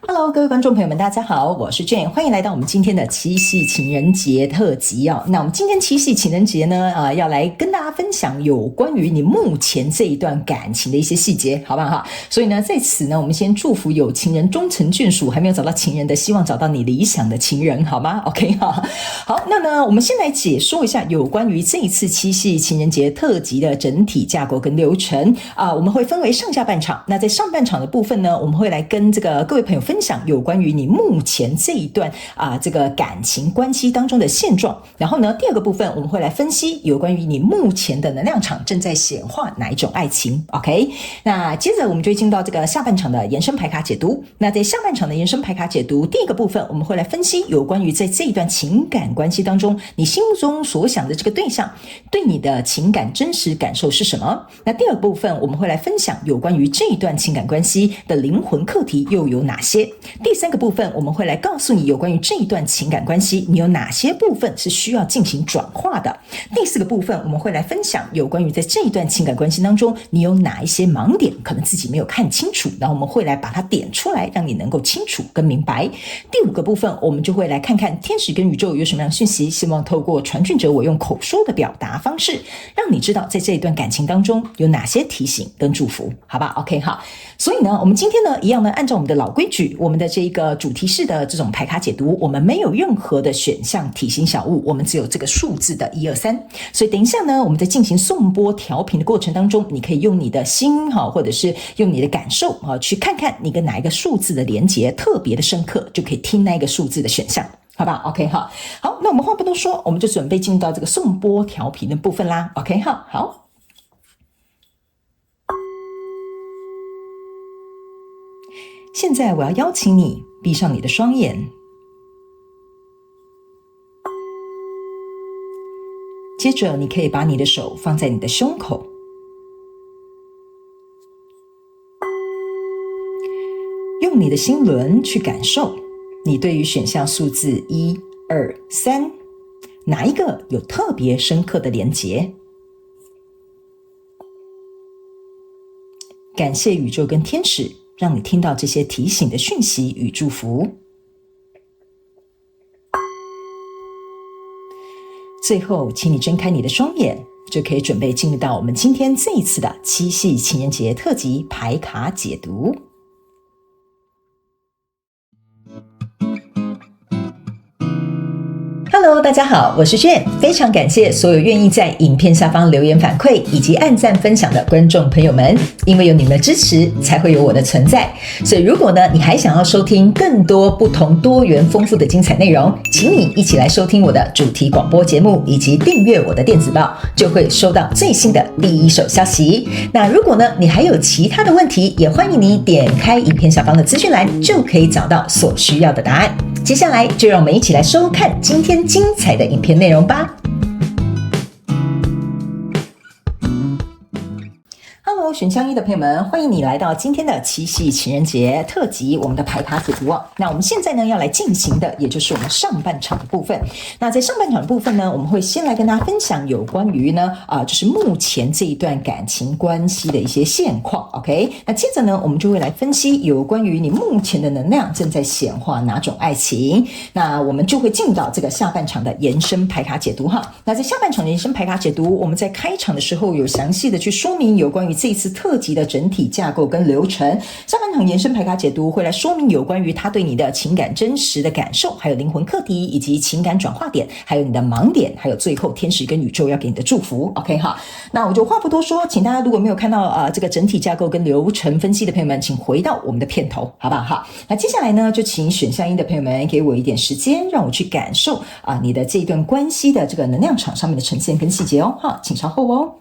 Hello，各位观众朋友们，大家好，我是 Jane， 欢迎来到我们今天的七夕情人节特辑哦。那我们今天七夕情人节呢，要来跟大家分享有关于你目前这一段感情的一些细节，好不好？所以呢，在此呢，我们先祝福有情人终成眷属，还没有找到情人的，希望找到你理想的情人，好吗 ？OK 哈。好，那呢，我们先来解说一下有关于这一次七夕情人节特辑的整体架构跟流程我们会分为上下半场。那在上半场的部分呢，我们会来跟这个各位朋友分享有关于你目前这一段这个感情关系当中的现状。然后呢，第二个部分我们会来分析有关于你目前的能量场正在显化哪一种爱情。OK， 那接着我们就会进到这个下半场的延伸牌卡解读。那在下半场的延伸牌卡解读，第一个部分我们会来分析有关于在这一段情感关系当中，你心目中所想的这个对象对你的情感真实感受是什么。那第二个部分我们会来分享有关于这一段情感关系的灵魂课题又有哪些。第三个部分我们会来告诉你有关于这一段情感关系你有哪些部分是需要进行转化的。第四个部分我们会来分享有关于在这一段情感关系当中你有哪一些盲点可能自己没有看清楚，然后我们会来把它点出来让你能够清楚跟明白。第五个部分我们就会来看看天使跟宇宙有什么样的讯息，希望透过传讯者我用口说的表达方式让你知道在这一段感情当中有哪些提醒跟祝福，好吧 OK 好。所以呢我们今天呢一样呢按照我们的老规矩，我们的这个主题式的这种牌卡解读，我们没有任何的选项体型小物，我们只有这个数字的1、2、3。所以等一下呢我们在进行颂钵调频的过程当中，你可以用你的心或者是用你的感受去看看你跟哪一个数字的连结特别的深刻，就可以听那个数字的选项，好吧 OK 好，那我们话不多说，我们就准备进入到这个颂钵调频的部分啦 OK 好。现在我要邀请你闭上你的双眼，接着你可以把你的手放在你的胸口，用你的心轮去感受你对于选项数字1、2、3哪一个有特别深刻的连结。感谢宇宙跟天使让你听到这些提醒的讯息与祝福。最后请你睁开你的双眼，就可以准备进入到我们今天这一次的七夕情人节特辑牌卡解读。Hello， 大家好，我是 Jane， 非常感谢所有愿意在影片下方留言反馈以及按赞分享的观众朋友们，因为有你们的支持，才会有我的存在。所以如果呢，你还想要收听更多不同多元丰富的精彩内容，请你一起来收听我的主题广播节目，以及订阅我的电子报，就会收到最新的第一手消息。那如果呢，你还有其他的问题，也欢迎你点开影片下方的资讯栏，就可以找到所需要的答案。接下来就让我们一起来收看今天精彩的影片内容吧。Hello， 选项1的朋友们，欢迎你来到今天的七夕情人节特辑，我们的牌卡解读那我们现在呢要来进行的，也就是我们上半场的部分。那在上半场的部分呢，我们会先来跟大家分享有关于呢就是目前这一段感情关系的一些现况 OK。 那接着呢我们就会来分析有关于你目前的能量正在显化哪种爱情。那我们就会进到这个下半场的延伸牌卡解读那在下半场的延伸牌卡解读，我们在开场的时候有详细的去说明有关于这一次特辑的整体架构跟流程。下半场延伸牌卡解读会来说明有关于他对你的情感真实的感受，还有灵魂课题，以及情感转化点，还有你的盲点，还有最后天使跟宇宙要给你的祝福 OK 那我就话不多说，请大家如果没有看到这个整体架构跟流程分析的朋友们，请回到我们的片头好不好？那接下来呢，就请选项1的朋友们给我一点时间，让我去感受你的这一段关系的这个能量场上面的呈现跟细节请稍后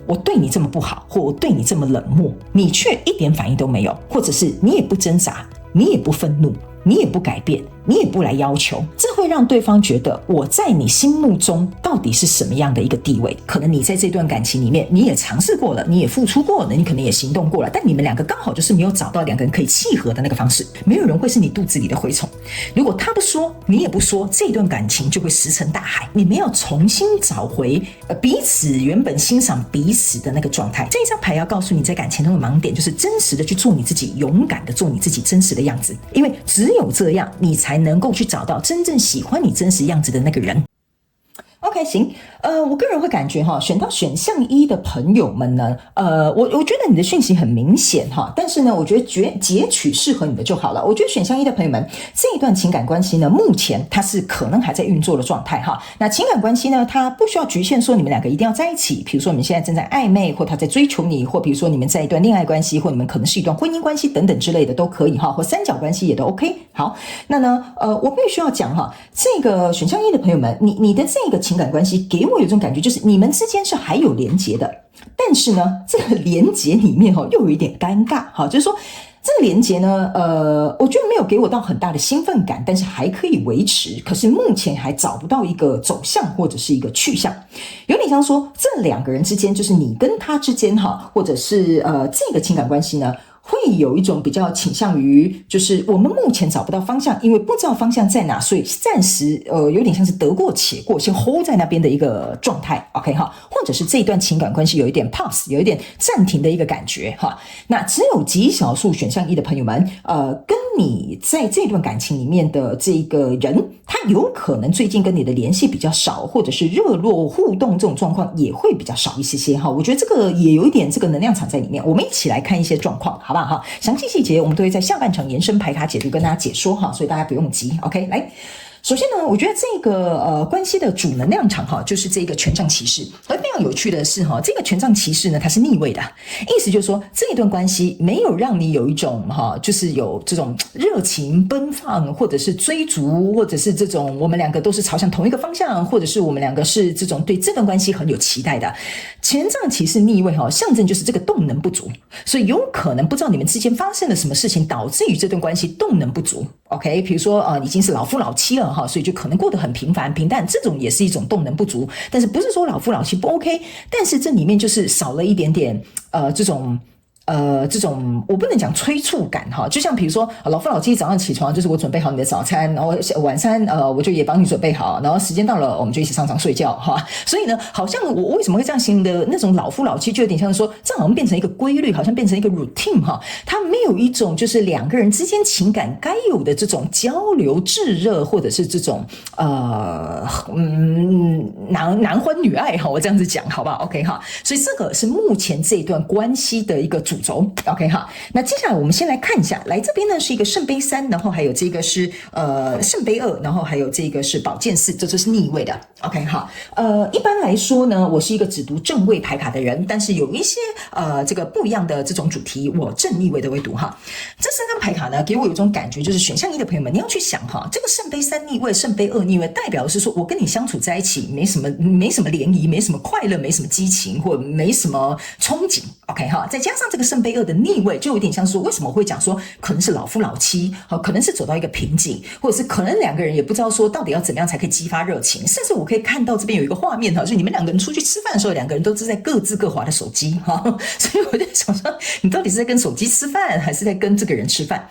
我对你这么不好，或我对你这么冷漠，你却一点反应都没有，或者是你也不挣扎，你也不愤怒，你也不改变，你也不来要求，这会让对方觉得我在你心目中到底是什么样的一个地位。可能你在这段感情里面你也尝试过了，你也付出过了，你可能也行动过了，但你们两个刚好就是没有找到两个人可以契合的那个方式。没有人会是你肚子里的蛔虫，如果他不说你也不说，这段感情就会石沉大海。你们要重新找回彼此原本欣赏彼此的那个状态。这一张牌要告诉你在感情中的盲点，就是真实的去做你自己，勇敢的做你自己真实的样子，因为只有这样你才能够去找到真正喜欢你真实样子的那个人。OK， 行，我个人会感觉选到选项1的朋友们呢，我觉得你的讯息很明显但是呢，我觉得截取适合你的就好了。我觉得选项1的朋友们，这一段情感关系呢，目前它是可能还在运作的状态那情感关系呢，它不需要局限说你们两个一定要在一起，比如说你们现在正在暧昧，或他在追求你，或比如说你们在一段恋爱关系，或你们可能是一段婚姻关系等等之类的都可以或三角关系也都 OK。好，那呢，我必须要讲这个选项1的朋友们，你的这个情感关系给我有一种感觉，就是你们之间是还有连结的，但是呢，这个连结里面又有一点尴尬就是说这个连结呢，我觉得没有给我到很大的兴奋感，但是还可以维持，可是目前还找不到一个走向或者是一个去向，有点像说这两个人之间，就是你跟他之间或者是这个情感关系呢，会有一种比较倾向于，就是我们目前找不到方向，因为不知道方向在哪，所以暂时有点像是得过且过，先 hold 在那边的一个状态 ，OK 或者是这一段情感关系有一点 pause， 有一点暂停的一个感觉那只有极少数选项1的朋友们，跟你在这段感情里面的这个人，他有可能最近跟你的联系比较少，或者是热络互动这种状况也会比较少一些我觉得这个也有一点这个能量场在里面，我们一起来看一些状况，好不好详细细节我们都会在下半场延伸牌卡解读跟大家解说所以大家不用急 OK。 来，首先呢，我觉得这个关系的主能量场就是这个权杖骑士。而非常有趣的是这个权杖骑士呢，它是逆位的，意思就是说这一段关系没有让你有一种就是有这种热情奔放，或者是追逐，或者是这种我们两个都是朝向同一个方向，或者是我们两个是这种对这段关系很有期待的。权杖骑士逆位象征就是这个动能不足，所以有可能不知道你们之间发生了什么事情，导致于这段关系动能不足。OK， 比如说已经是老夫老妻了所以就可能过得很平凡平淡，这种也是一种动能不足。但是不是说老夫老妻不 OK， 但是这里面就是少了一点点这种我不能讲催促感就像比如说老夫老妻早上起床就是我准备好你的早餐，然后晚餐我就也帮你准备好，然后时间到了我们就一起上床睡觉所以呢，好像我为什么会这样形容的那种老夫老妻，就有点像说这好像变成一个规律，好像变成一个 routine 它没有一种就是两个人之间情感该有的这种交流炙热，或者是这种男欢女爱我这样子讲好不好 OK 所以这个是目前这一段关系的一个主轴 OK 那接下来我们先来看一下，来这边呢是一个圣杯3，然后还有这个是圣杯2，然后还有这个是宝剑4，这就是逆位的 OK 一般来说呢，我是一个只读正位牌卡的人，但是有一些这个不一样的这种主题，我正逆位的会读这3张牌卡呢，给我有一种感觉，就是选项1的朋友们，你要去想这个圣杯3逆位，圣杯2逆位，代表的是说我跟你相处在一起没什么涟漪，没什么快乐，没什么激情，或没什么憧憬 OK 再加上这个圣杯2的逆位，就有点像说为什么我会讲说可能是老夫老妻可能是走到一个瓶颈，或者是可能两个人也不知道说到底要怎么样才可以激发热情，甚至我可以看到这边有一个画面就是你们两个人出去吃饭的时候，两个人都是在各自各滑的手机所以我在想说你到底是在跟手机吃饭，还是在跟这个人吃饭。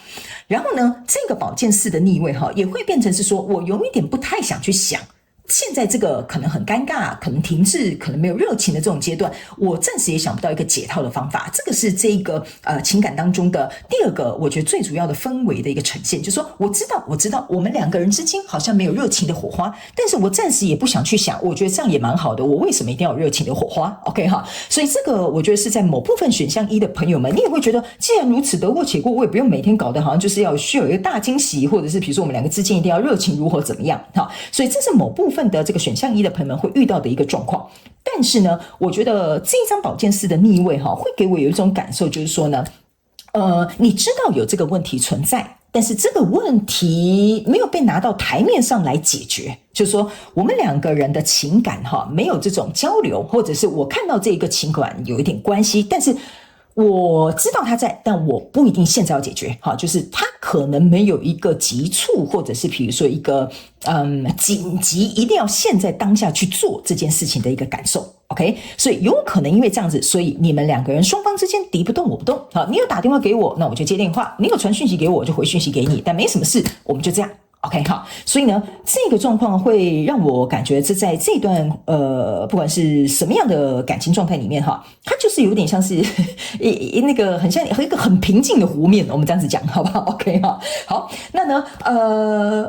然后呢，这个宝剑4的逆位也会变成是说我有一点不太想去想现在这个可能很尴尬，可能停滞，可能没有热情的这种阶段，我暂时也想不到一个解套的方法。这个是这个情感当中的第二个我觉得最主要的氛围的一个呈现，就是说我知道我们两个人之间好像没有热情的火花，但是我暂时也不想去想，我觉得这样也蛮好的，我为什么一定要有热情的火花 OK 所以这个我觉得是在某部分选项1的朋友们，你也会觉得既然如此得过且过，我也不用每天搞得好像就是需要有一个大惊喜，或者是比如说我们两个之间一定要热情如何怎么样所以这是某部分的这个选项1的朋友们会遇到的一个状况。但是呢，我觉得这一张宝剑4的逆位会给我有一种感受，就是说呢你知道有这个问题存在，但是这个问题没有被拿到台面上来解决，就是说我们两个人的情感没有这种交流，或者是我看到这个情感有一点关系，但是我知道他在，但我不一定现在要解决就是他可能没有一个急促，或者是比如说一个紧急，一定要现在当下去做这件事情的一个感受。OK， 所以有可能因为这样子，所以你们两个人双方之间敌不动我不动。好，你有打电话给我，那我就接电话；你有传讯息给我，我就回讯息给你。但没什么事，我们就这样。OK， 好，所以呢，这个状况会让我感觉在这段不管是什么样的感情状态里面哈，它就是有点像是那个很像一个很平静的湖面，我们这样子讲好不好 ？OK 哈，好，那呢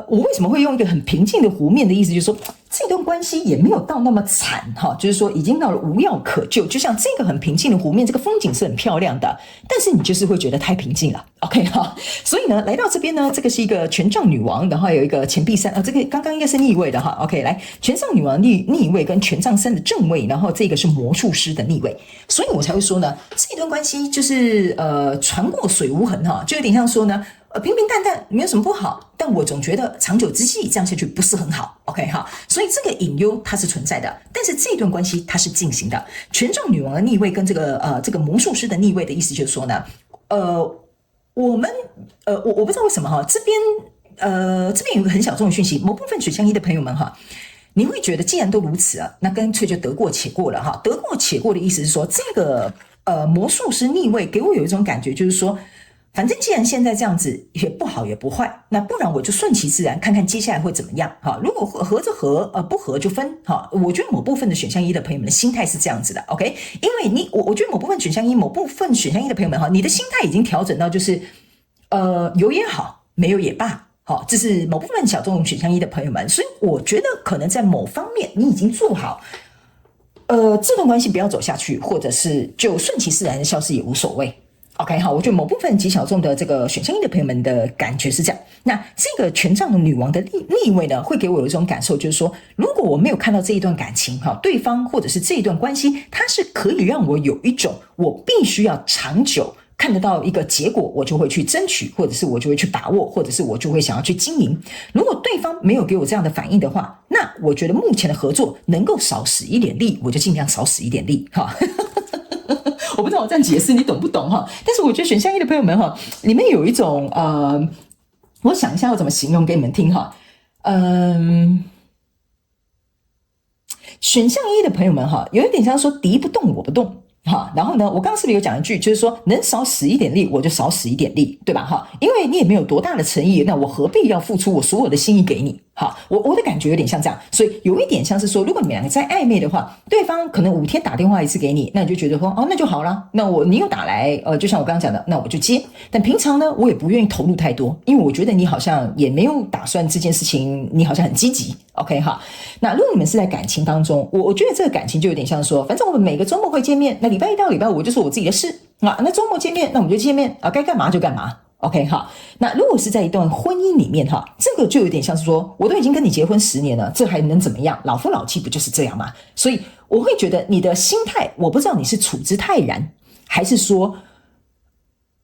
我为什么会用一个很平静的湖面的意思，就是说这段关系也没有到那么惨哈，就是说已经到了无药可救，就像这个很平静的湖面，这个风景是很漂亮的，但是你就是会觉得太平静了。OK 哈，所以呢，来到这边呢，这个是一个权杖女王，然后有一个钱币三这个刚刚应该是逆位的哈。OK， 来，权杖女王逆位跟权杖三的正位，然后这个是魔术师的逆位，所以我才会说呢，这段关系就是船过水无痕哈，就有点像说呢。平平淡淡没有什么不好，但我总觉得长久之计这样下去不是很好。OK 哈，所以这个隐忧它是存在的，但是这段关系它是进行的。权杖女王的逆位跟这个魔术师的逆位的意思就是说呢，我不知道为什么哈，这边有个很小众的讯息，某部分水象一的朋友们哈，你会觉得既然都如此啊，那干脆就得过且过了哈。得过且过的意思是说，这个魔术师逆位给我有一种感觉，就是说。反正既然现在这样子也不好也不坏，那不然我就顺其自然，看看接下来会怎么样。好，如果合就合，不合就分。好，我觉得某部分的选项一的朋友们的心态是这样子的 ，OK？ 因为我觉得某部分选项一的朋友们哈，你的心态已经调整到就是有也好，没有也罢。好，这是某部分小众选项一的朋友们，所以我觉得可能在某方面你已经做好。这段关系不要走下去，或者是就顺其自然的消失也无所谓。OK， 好，我觉得某部分极小众的这个选项一的朋友们的感觉是这样。那这个权杖女王的逆位呢，会给我有一种感受，就是说，如果我没有看到这一段感情，哈，对方或者是这一段关系，它是可以让我有一种我必须要长久看得到一个结果，我就会去争取，或者是我就会去把握，或者是我就会想要去经营。如果对方没有给我这样的反应的话，那我觉得目前的合作能够少使一点力，我就尽量少使一点力，哈。我不知道我这样解释你懂不懂哈？但是我觉得选项一的朋友们哈，里面有一种我想一下要怎么形容给你们听哈。选项一的朋友们哈，有一点像说敌不动我不动。哈，然后呢，我刚刚是不是有讲一句，就是说能少使一点力，我就少使一点力，对吧？哈，因为你也没有多大的诚意，那我何必要付出我所有的心意给你？哈，我的感觉有点像这样，所以有一点像是说，如果你们两个在暧昧的话，对方可能5天打电话一次给你，那你就觉得说，哦，那就好了。那你有打来，就像我刚刚讲的，那我就接。但平常呢，我也不愿意投入太多，因为我觉得你好像也没有打算这件事情，你好像很积极。OK 哈，那如果你们是在感情当中，我觉得这个感情就有点像说，反正我们每个周末会见面，那礼拜一到礼拜五就是我自己的事啊。那周末见面，那我们就见面啊，该干嘛就干嘛。OK 哈，那如果是在一段婚姻里面哈，这个就有点像是说，我都已经跟你结婚10年了，这还能怎么样？老夫老妻不就是这样吗？所以我会觉得你的心态，我不知道你是处之泰然，还是说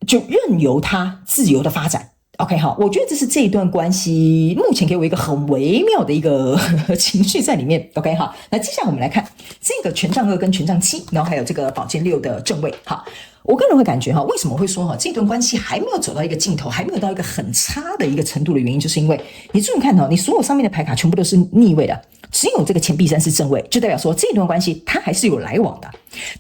就任由它自由的发展。OK 好，我觉得这是这一段关系目前给我一个很微妙的一个情绪在里面。OK 好，那接下来我们来看这个权杖2跟权杖7，然后还有这个宝剑6的正位。好，我个人会感觉哈，为什么会说哈这段关系还没有走到一个尽头，还没有到一个很差的一个程度的原因，就是因为你注意看哈，你所有上面的牌卡全部都是逆位的，只有这个钱币3是正位，就代表说这段关系它还是有来往的。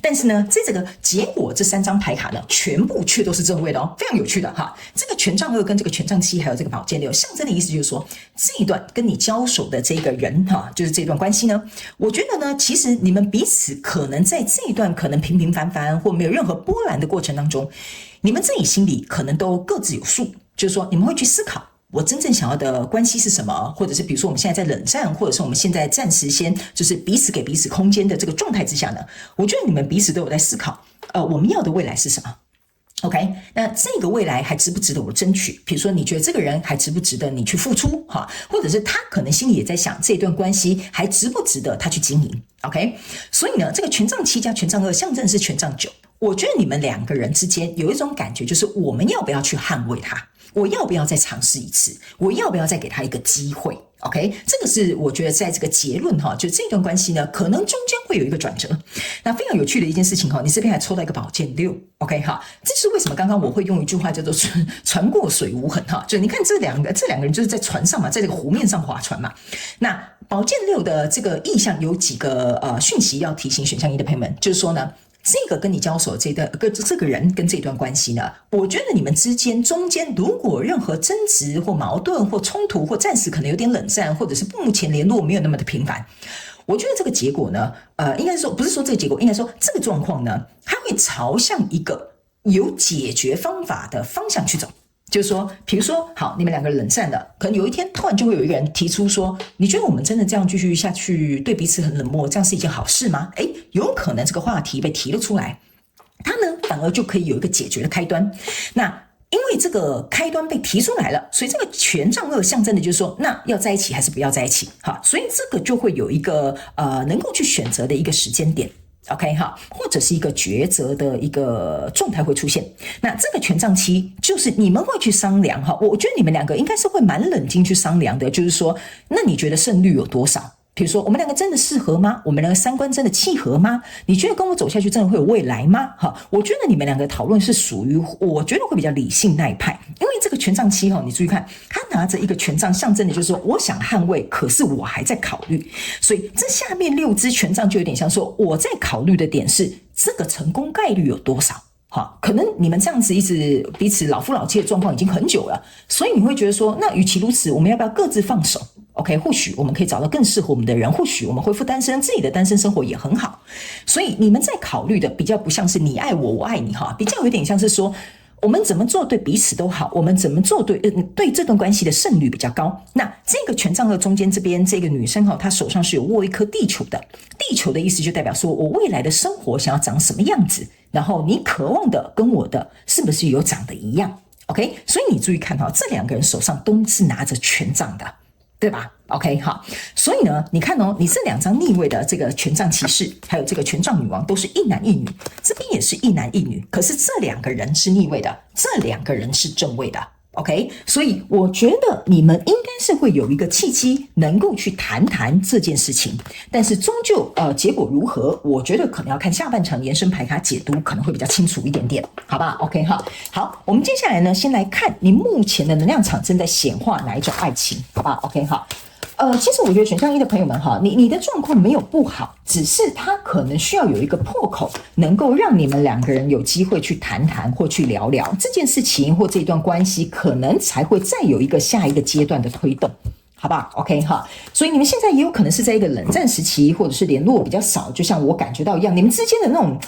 但是呢，在这个结果这3张牌卡呢，全部却都是正位的哦，非常有趣的哈。这个权杖2跟这个权杖7还有这个宝剑6，象征的意思就是说，这一段跟你交手的这个人哈，就是这段关系呢，我觉得呢，其实你们彼此可能在这一段可能平平凡凡或没有任何波澜的过程当中，你们自己心里可能都各自有数，就是说你们会去思考。我真正想要的关系是什么？或者是比如说我们现在在冷战，或者是我们现在暂时先就是彼此给彼此空间的这个状态之下呢，我觉得你们彼此都有在思考，我们要的未来是什么 ？OK， 那这个未来还值不值得我争取？比如说你觉得这个人还值不值得你去付出？哈，或者是他可能心里也在想这段关系还值不值得他去经营 ？OK， 所以呢，这个权杖7加权杖2象征是权杖9，我觉得你们两个人之间有一种感觉，就是我们要不要去捍卫他？我要不要再尝试一次？我要不要再给他一个机会 OK， 这个是我觉得在这个结论哈，就这段关系呢，可能中间会有一个转折。那非常有趣的一件事情哈，你这边还抽到一个宝剑6 ，OK 哈，这是为什么刚刚我会用一句话叫做船过水无痕哈，就你看这两个人就是在船上嘛，在这个湖面上划船嘛。那宝剑6的这个意象有几个讯息要提醒选项1的朋友们，就是说呢，这个跟你交手这个人跟这段关系呢，我觉得你们之间中间如果任何争执或矛盾或冲突或暂时可能有点冷战，或者是目前联络没有那么的频繁，我觉得这个结果呢，应该说不是说这个结果，应该说这个状况呢，它会朝向一个有解决方法的方向去走。就是说，比如说，好，你们两个冷战了，可能有一天突然就会有一个人提出说，你觉得我们真的这样继续下去，对彼此很冷漠，这样是一件好事吗？有可能这个话题被提了出来，它呢反而就可以有一个解决的开端。那因为这个开端被提出来了，所以这个权杖2象征的就是说，那要在一起还是不要在一起？哈，所以这个就会有一个能够去选择的一个时间点。OK 哈，或者是一个抉择的一个状态会出现。那这个权杖7就是你们会去商量哈，我觉得你们两个应该是会蛮冷静去商量的，就是说，那你觉得胜率有多少？比如说，我们两个真的适合吗？我们两个三观真的契合吗？你觉得跟我走下去真的会有未来吗？哈，我觉得你们两个讨论是属于，我觉得会比较理性那一派，因为这个权杖7哈，你注意看，他拿着一个权杖，象征的就是说，我想捍卫，可是我还在考虑，所以这下面6支权杖就有点像说，我在考虑的点是这个成功概率有多少。好，可能你们这样子一直彼此老夫老妻的状况已经很久了，所以你会觉得说，那与其如此，我们要不要各自放手 ？OK， 或许我们可以找到更适合我们的人，或许我们恢复单身，自己的单身生活也很好。所以你们在考虑的比较不像是你爱我，我爱你哈，比较有点像是说，我们怎么做对彼此都好，我们怎么做对这段关系的胜率比较高。那这个权杖2中间这边这个女生哈，她手上是有握一颗地球的，地球的意思就代表说我未来的生活想要长什么样子。然后你渴望的跟我的是不是有长得一样 ？OK， 所以你注意看哈，这两个人手上都是拿着权杖的，对吧 ？OK， 好，所以呢，你看哦，你这2张逆位的这个权杖骑士，还有这个权杖女王，都是一男一女，这边也是一男一女，可是这2个人是逆位的，这2个人是正位的。OK， 所以我觉得你们应该是会有一个契机，能够去谈谈这件事情。但是终究结果如何，我觉得可能要看下半场延伸牌卡解读，可能会比较清楚一点点，好吧 ？OK 哈，好，我们接下来呢，先来看你目前的能量场正在显化哪一种爱情，好吧 ？OK 哈。其实我觉得选项1的朋友们哈，你的状况没有不好，只是他可能需要有一个破口，能够让你们2个人有机会去谈谈或去聊聊这件事情或这段关系，可能才会再有一个下一个阶段的推动。好不好 ？OK 哈，所以你们现在也有可能是在一个冷战时期，或者是联络比较少，就像我感觉到一样，你们之间的那种。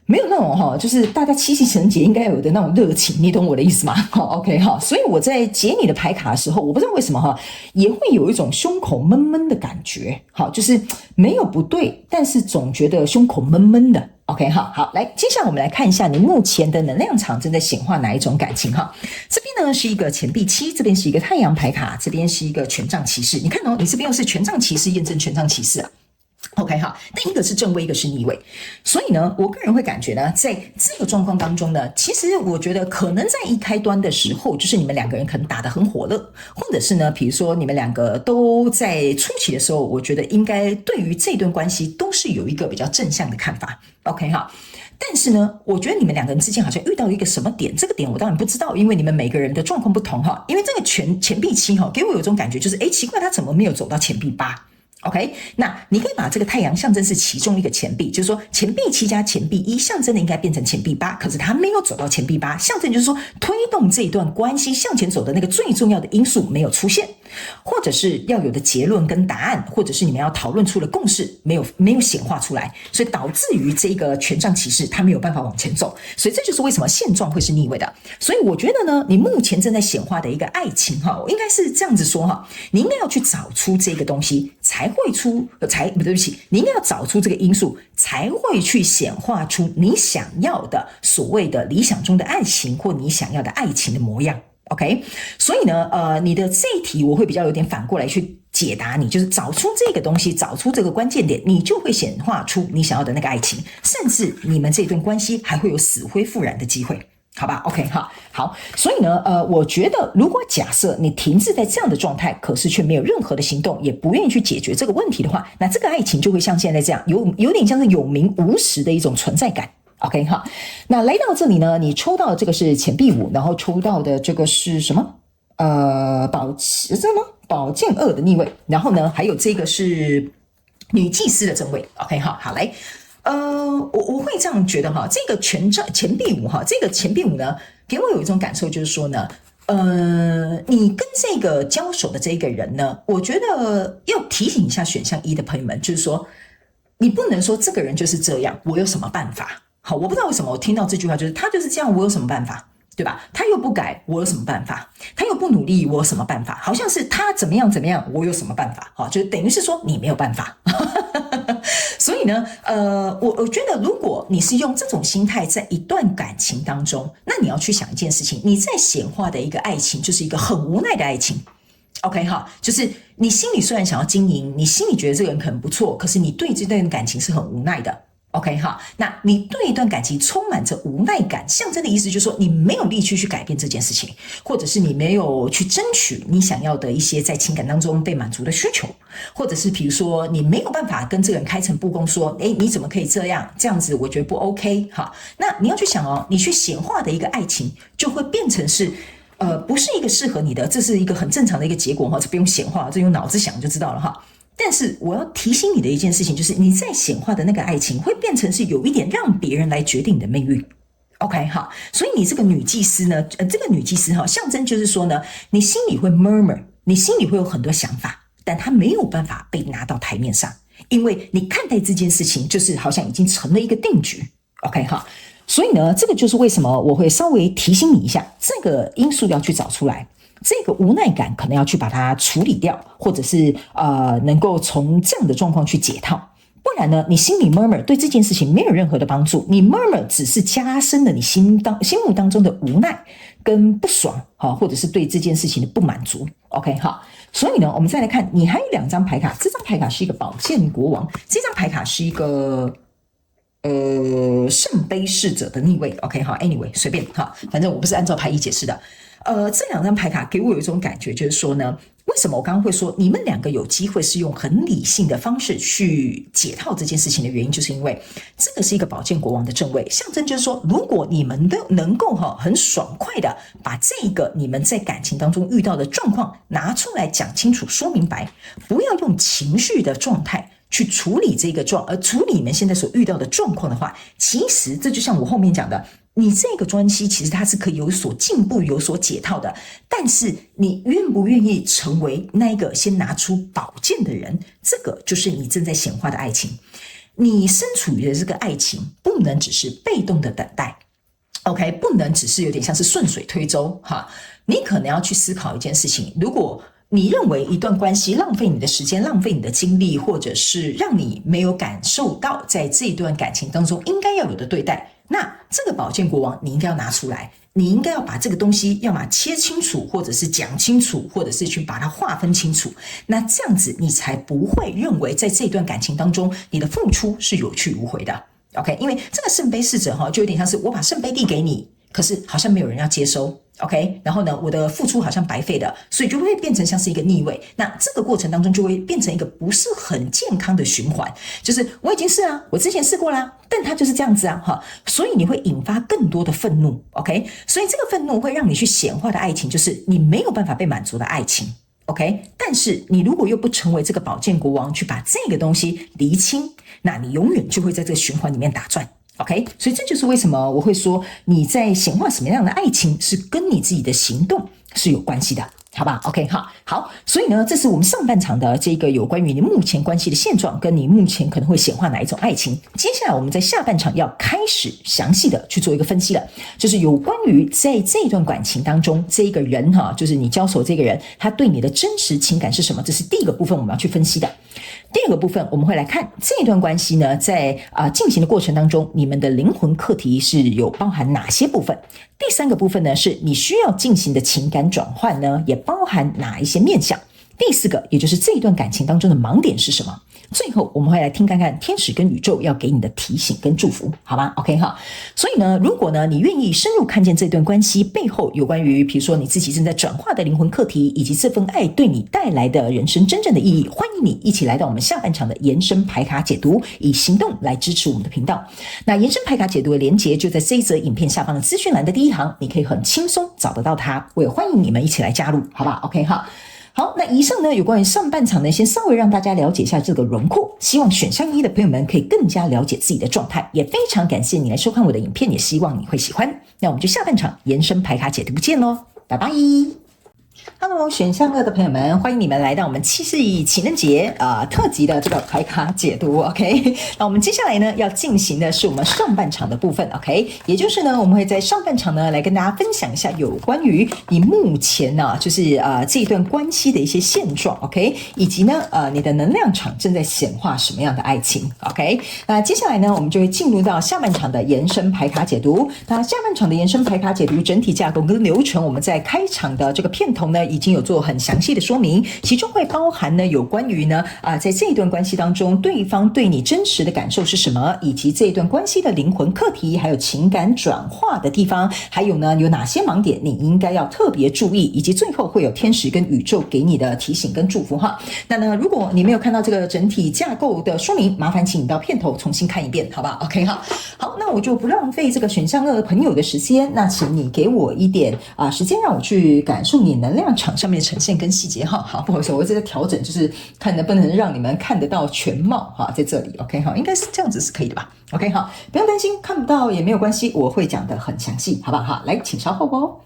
没有那种哈，就是大家七夕情人节应该有的那种热情，你懂我的意思吗？好 ，OK 哈，所以我在解你的牌卡的时候，我不知道为什么哈，也会有一种胸口闷闷的感觉，好，就是没有不对，但是总觉得胸口闷闷的。OK 哈，好，来，接下来我们来看一下你目前的能量场正在显化哪一种感情哈。这边呢是一个钱币7，这边是一个太阳牌卡，这边是一个权杖骑士。你看哦，你这边又是权杖骑士验证权杖骑士啊。OK 哈，但一个是正位，一个是逆位，所以呢，我个人会感觉呢，在这个状况当中呢，其实我觉得可能在一开端的时候，就是你们2个人可能打得很火热，或者是呢，比如说你们2个都在初期的时候，我觉得应该对于这段关系都是有一个比较正向的看法。OK 哈。但是呢，我觉得你们2个人之间好像遇到一个什么点，这个点我当然不知道，因为你们每个人的状况不同哈。因为这个钱币7哈，给我有一种感觉就是，奇怪，他怎么没有走到钱币8？ OK， 那你可以把这个太阳象征是其中一个钱币，就是说钱币7加钱币1象征的应该变成钱币8，可是它没有走到钱币8，象征就是说推动这一段关系向前走的那个最重要的因素没有出现，或者是要有的结论跟答案，或者是你们要讨论出的共识没有显化出来，所以导致于这个权杖骑士他没有办法往前走，所以这就是为什么现状会是逆位的。所以我觉得呢，你目前正在显化的一个爱情哈，我应该是这样子说哈，你应该要去找出这个东西对不起，你应该要找出这个因素，才会去显化出你想要的所谓的理想中的爱情，或你想要的爱情的模样。OK， 所以呢，你的这一题我会比较有点反过来去解答你，就是找出这个东西，找出这个关键点，你就会显化出你想要的那个爱情，甚至你们这段关系还会有死灰复燃的机会。好吧 ，OK 哈，好，所以呢，我觉得如果假设你停滞在这样的状态，可是却没有任何的行动，也不愿意去解决这个问题的话，那这个爱情就会像现在这样，有点像是有名无实的一种存在感。OK 哈，那来到这里呢，你抽到的这个是钱币五，然后抽到的这个是什么？宝剑二的逆位，然后呢，还有这个是女祭司的正位。OK 哈，好来。我会这样觉得哈，这个钱币五哈，这个钱币五呢，给我有一种感受，就是说呢，你跟这个交手的这个人呢，我觉得要提醒一下选项一的朋友们，就是说，你不能说这个人就是这样，我有什么办法？好，我不知道为什么我听到这句话，就是他就是这样，我有什么办法？对吧？他又不改，我有什么办法？他又不努力，我有什么办法？好像是他怎么样，我有什么办法？好，就等于是说你没有办法。所以呢，我觉得如果你是用这种心态在一段感情当中，那你要去想一件事情，你在显化的一个爱情就是一个很无奈的爱情。OK 哈，就是你心里虽然想要经营，你心里觉得这个人可能不错，可是你对这段感情是很无奈的。OK 哈，那你对一段感情充满着无奈感，象征的意思就是说你没有力气去改变这件事情，或者是你没有去争取你想要的一些在情感当中被满足的需求，或者是比如说你没有办法跟这个人开诚布公说，你怎么可以这样子我觉得不 OK 哈。那你要去想哦，你去显化的一个爱情就会变成是不是一个适合你的，这是一个很正常的一个结果哈，这不用显化，这用脑子想就知道了哈。但是我要提醒你的一件事情，就是你在显化的那个爱情会变成是有一点让别人来决定你的命运。OK 哈，所以你这个女祭司呢，这个女祭司哈，象征就是说呢，你心里会 murmur， 你心里会有很多想法，但它没有办法被拿到台面上，因为你看待这件事情就是好像已经成了一个定局。OK 哈，所以呢，这个就是为什么我会稍微提醒你一下，这个因素要去找出来。这个无奈感可能要去把它处理掉，或者是能够从这样的状况去解套，不然呢，你心里 murmur 对这件事情没有任何的帮助，你 murmur 只是加深了你心目当中的无奈跟不爽，或者是对这件事情的不满足。OK 好，所以呢，我们再来看，你还有2张牌卡，这张牌卡是一个宝剑国王，这张牌卡是一个圣杯侍者的逆位。OK 好 ，anyway 随便哈，反正我不是按照牌意解释的。这2张牌卡给我有一种感觉，就是说呢，为什么我刚刚会说你们2个有机会是用很理性的方式去解套这件事情的原因，就是因为这个是一个宝剑国王的正位，象征就是说，如果你们都能够很爽快的把这个你们在感情当中遇到的状况拿出来讲清楚、说明白，不要用情绪的状态去处理这个处理你们现在所遇到的状况的话，其实这就像我后面讲的。你这个关系其实它是可以有所进步、有所解套的，但是你愿不愿意成为那个先拿出宝剑的人，这个就是你正在显化的爱情。你身处于的这个爱情，不能只是被动的等待 ，OK， 不能只是有点像是顺水推舟哈。你可能要去思考一件事情，如果你认为一段关系浪费你的时间、浪费你的精力，或者是让你没有感受到在这一段感情当中应该要有的对待，那这个宝剑国王你应该要拿出来，你应该要把这个东西要么切清楚，或者是讲清楚，或者是去把它划分清楚，那这样子你才不会认为在这段感情当中你的付出是有去无回的。 OK， 因为这个圣杯侍者就有点像是我把圣杯递给你，可是好像没有人要接收。OK， 然后呢，我的付出好像白费的，所以就会变成像是一个逆位。那这个过程当中就会变成一个不是很健康的循环，就是我已经试了，我之前试过啦，但他就是这样子啊，所以你会引发更多的愤怒。OK， 所以这个愤怒会让你去显化的爱情，就是你没有办法被满足的爱情。OK， 但是你如果又不成为这个宝剑国王，去把这个东西厘清，那你永远就会在这个循环里面打转。OK， 所以这就是为什么我会说你在显化什么样的爱情是跟你自己的行动是有关系的，好吧 ？OK， 好，所以呢，这是我们上半场的这个有关于你目前关系的现状，跟你目前可能会显化哪一种爱情。接下来我们在下半场要开始详细的去做一个分析了，就是有关于在这段感情当中，这个人就是你交手这个人，他对你的真实情感是什么？这是第一个部分我们要去分析的。第二个部分我们会来看这段关系呢，在进行的过程当中，你们的灵魂课题是有包含哪些部分？第三个部分呢，是你需要进行的情感转换呢，也包含哪一些面向？第4个，也就是这一段感情当中的盲点是什么？最后我们会来听看看天使跟宇宙要给你的提醒跟祝福，好吗 ？OK 哈。所以呢，如果呢你愿意深入看见这段关系背后有关于比如说你自己正在转化的灵魂课题，以及这份爱对你带来的人生真正的意义，欢迎你一起来到我们下半场的延伸牌卡解读，以行动来支持我们的频道。那延伸牌卡解读的连结就在这一则影片下方的资讯栏的第1行，你可以很轻松找得到它。我也欢迎你们一起来加入，好吧 ？OK 哈。好，那以上呢有关于上半场呢，先稍微让大家了解一下这个轮廓，希望选项1的朋友们可以更加了解自己的状态，也非常感谢你来收看我的影片，也希望你会喜欢。那我们就下半场延伸牌卡解读见咯，拜拜。Hello， 选项2的朋友们，欢迎你们来到我们七夕情人节特辑的这个牌卡解读 ，OK？ 那我们接下来呢要进行的是我们上半场的部分 ，OK？ 也就是呢我们会在上半场呢来跟大家分享一下有关于你目前呢就是这一段关系的一些现状 ，OK？ 以及呢你的能量场正在显化什么样的爱情 ，OK？ 那接下来呢我们就会进入到下半场的延伸牌卡解读。那下半场的延伸牌卡解读整体架构跟流程，我们在开场的这个片头呢已经有做很详细的说明，其中会包含呢有关于呢在这一段关系当中，对方对你真实的感受是什么，以及这一段关系的灵魂课题，还有情感转化的地方，还有呢有哪些盲点你应该要特别注意，以及最后会有天使跟宇宙给你的提醒跟祝福哈。那呢如果你没有看到这个整体架构的说明，麻烦请你到片头重新看一遍，好吧 ？OK 哈。好，那我就不浪费这个选项2朋友的时间，那请你给我一点时间，让我去感受你能量场上面的呈现跟细节哈。好，不好意思，我在调整，就是看能不能让你们看得到全貌哈，在这里 OK 哈，应该是这样子是可以的吧 ？OK 哈，不用担心，看不到也没有关系，我会讲得很详细，好不好哈？来，请稍后哦。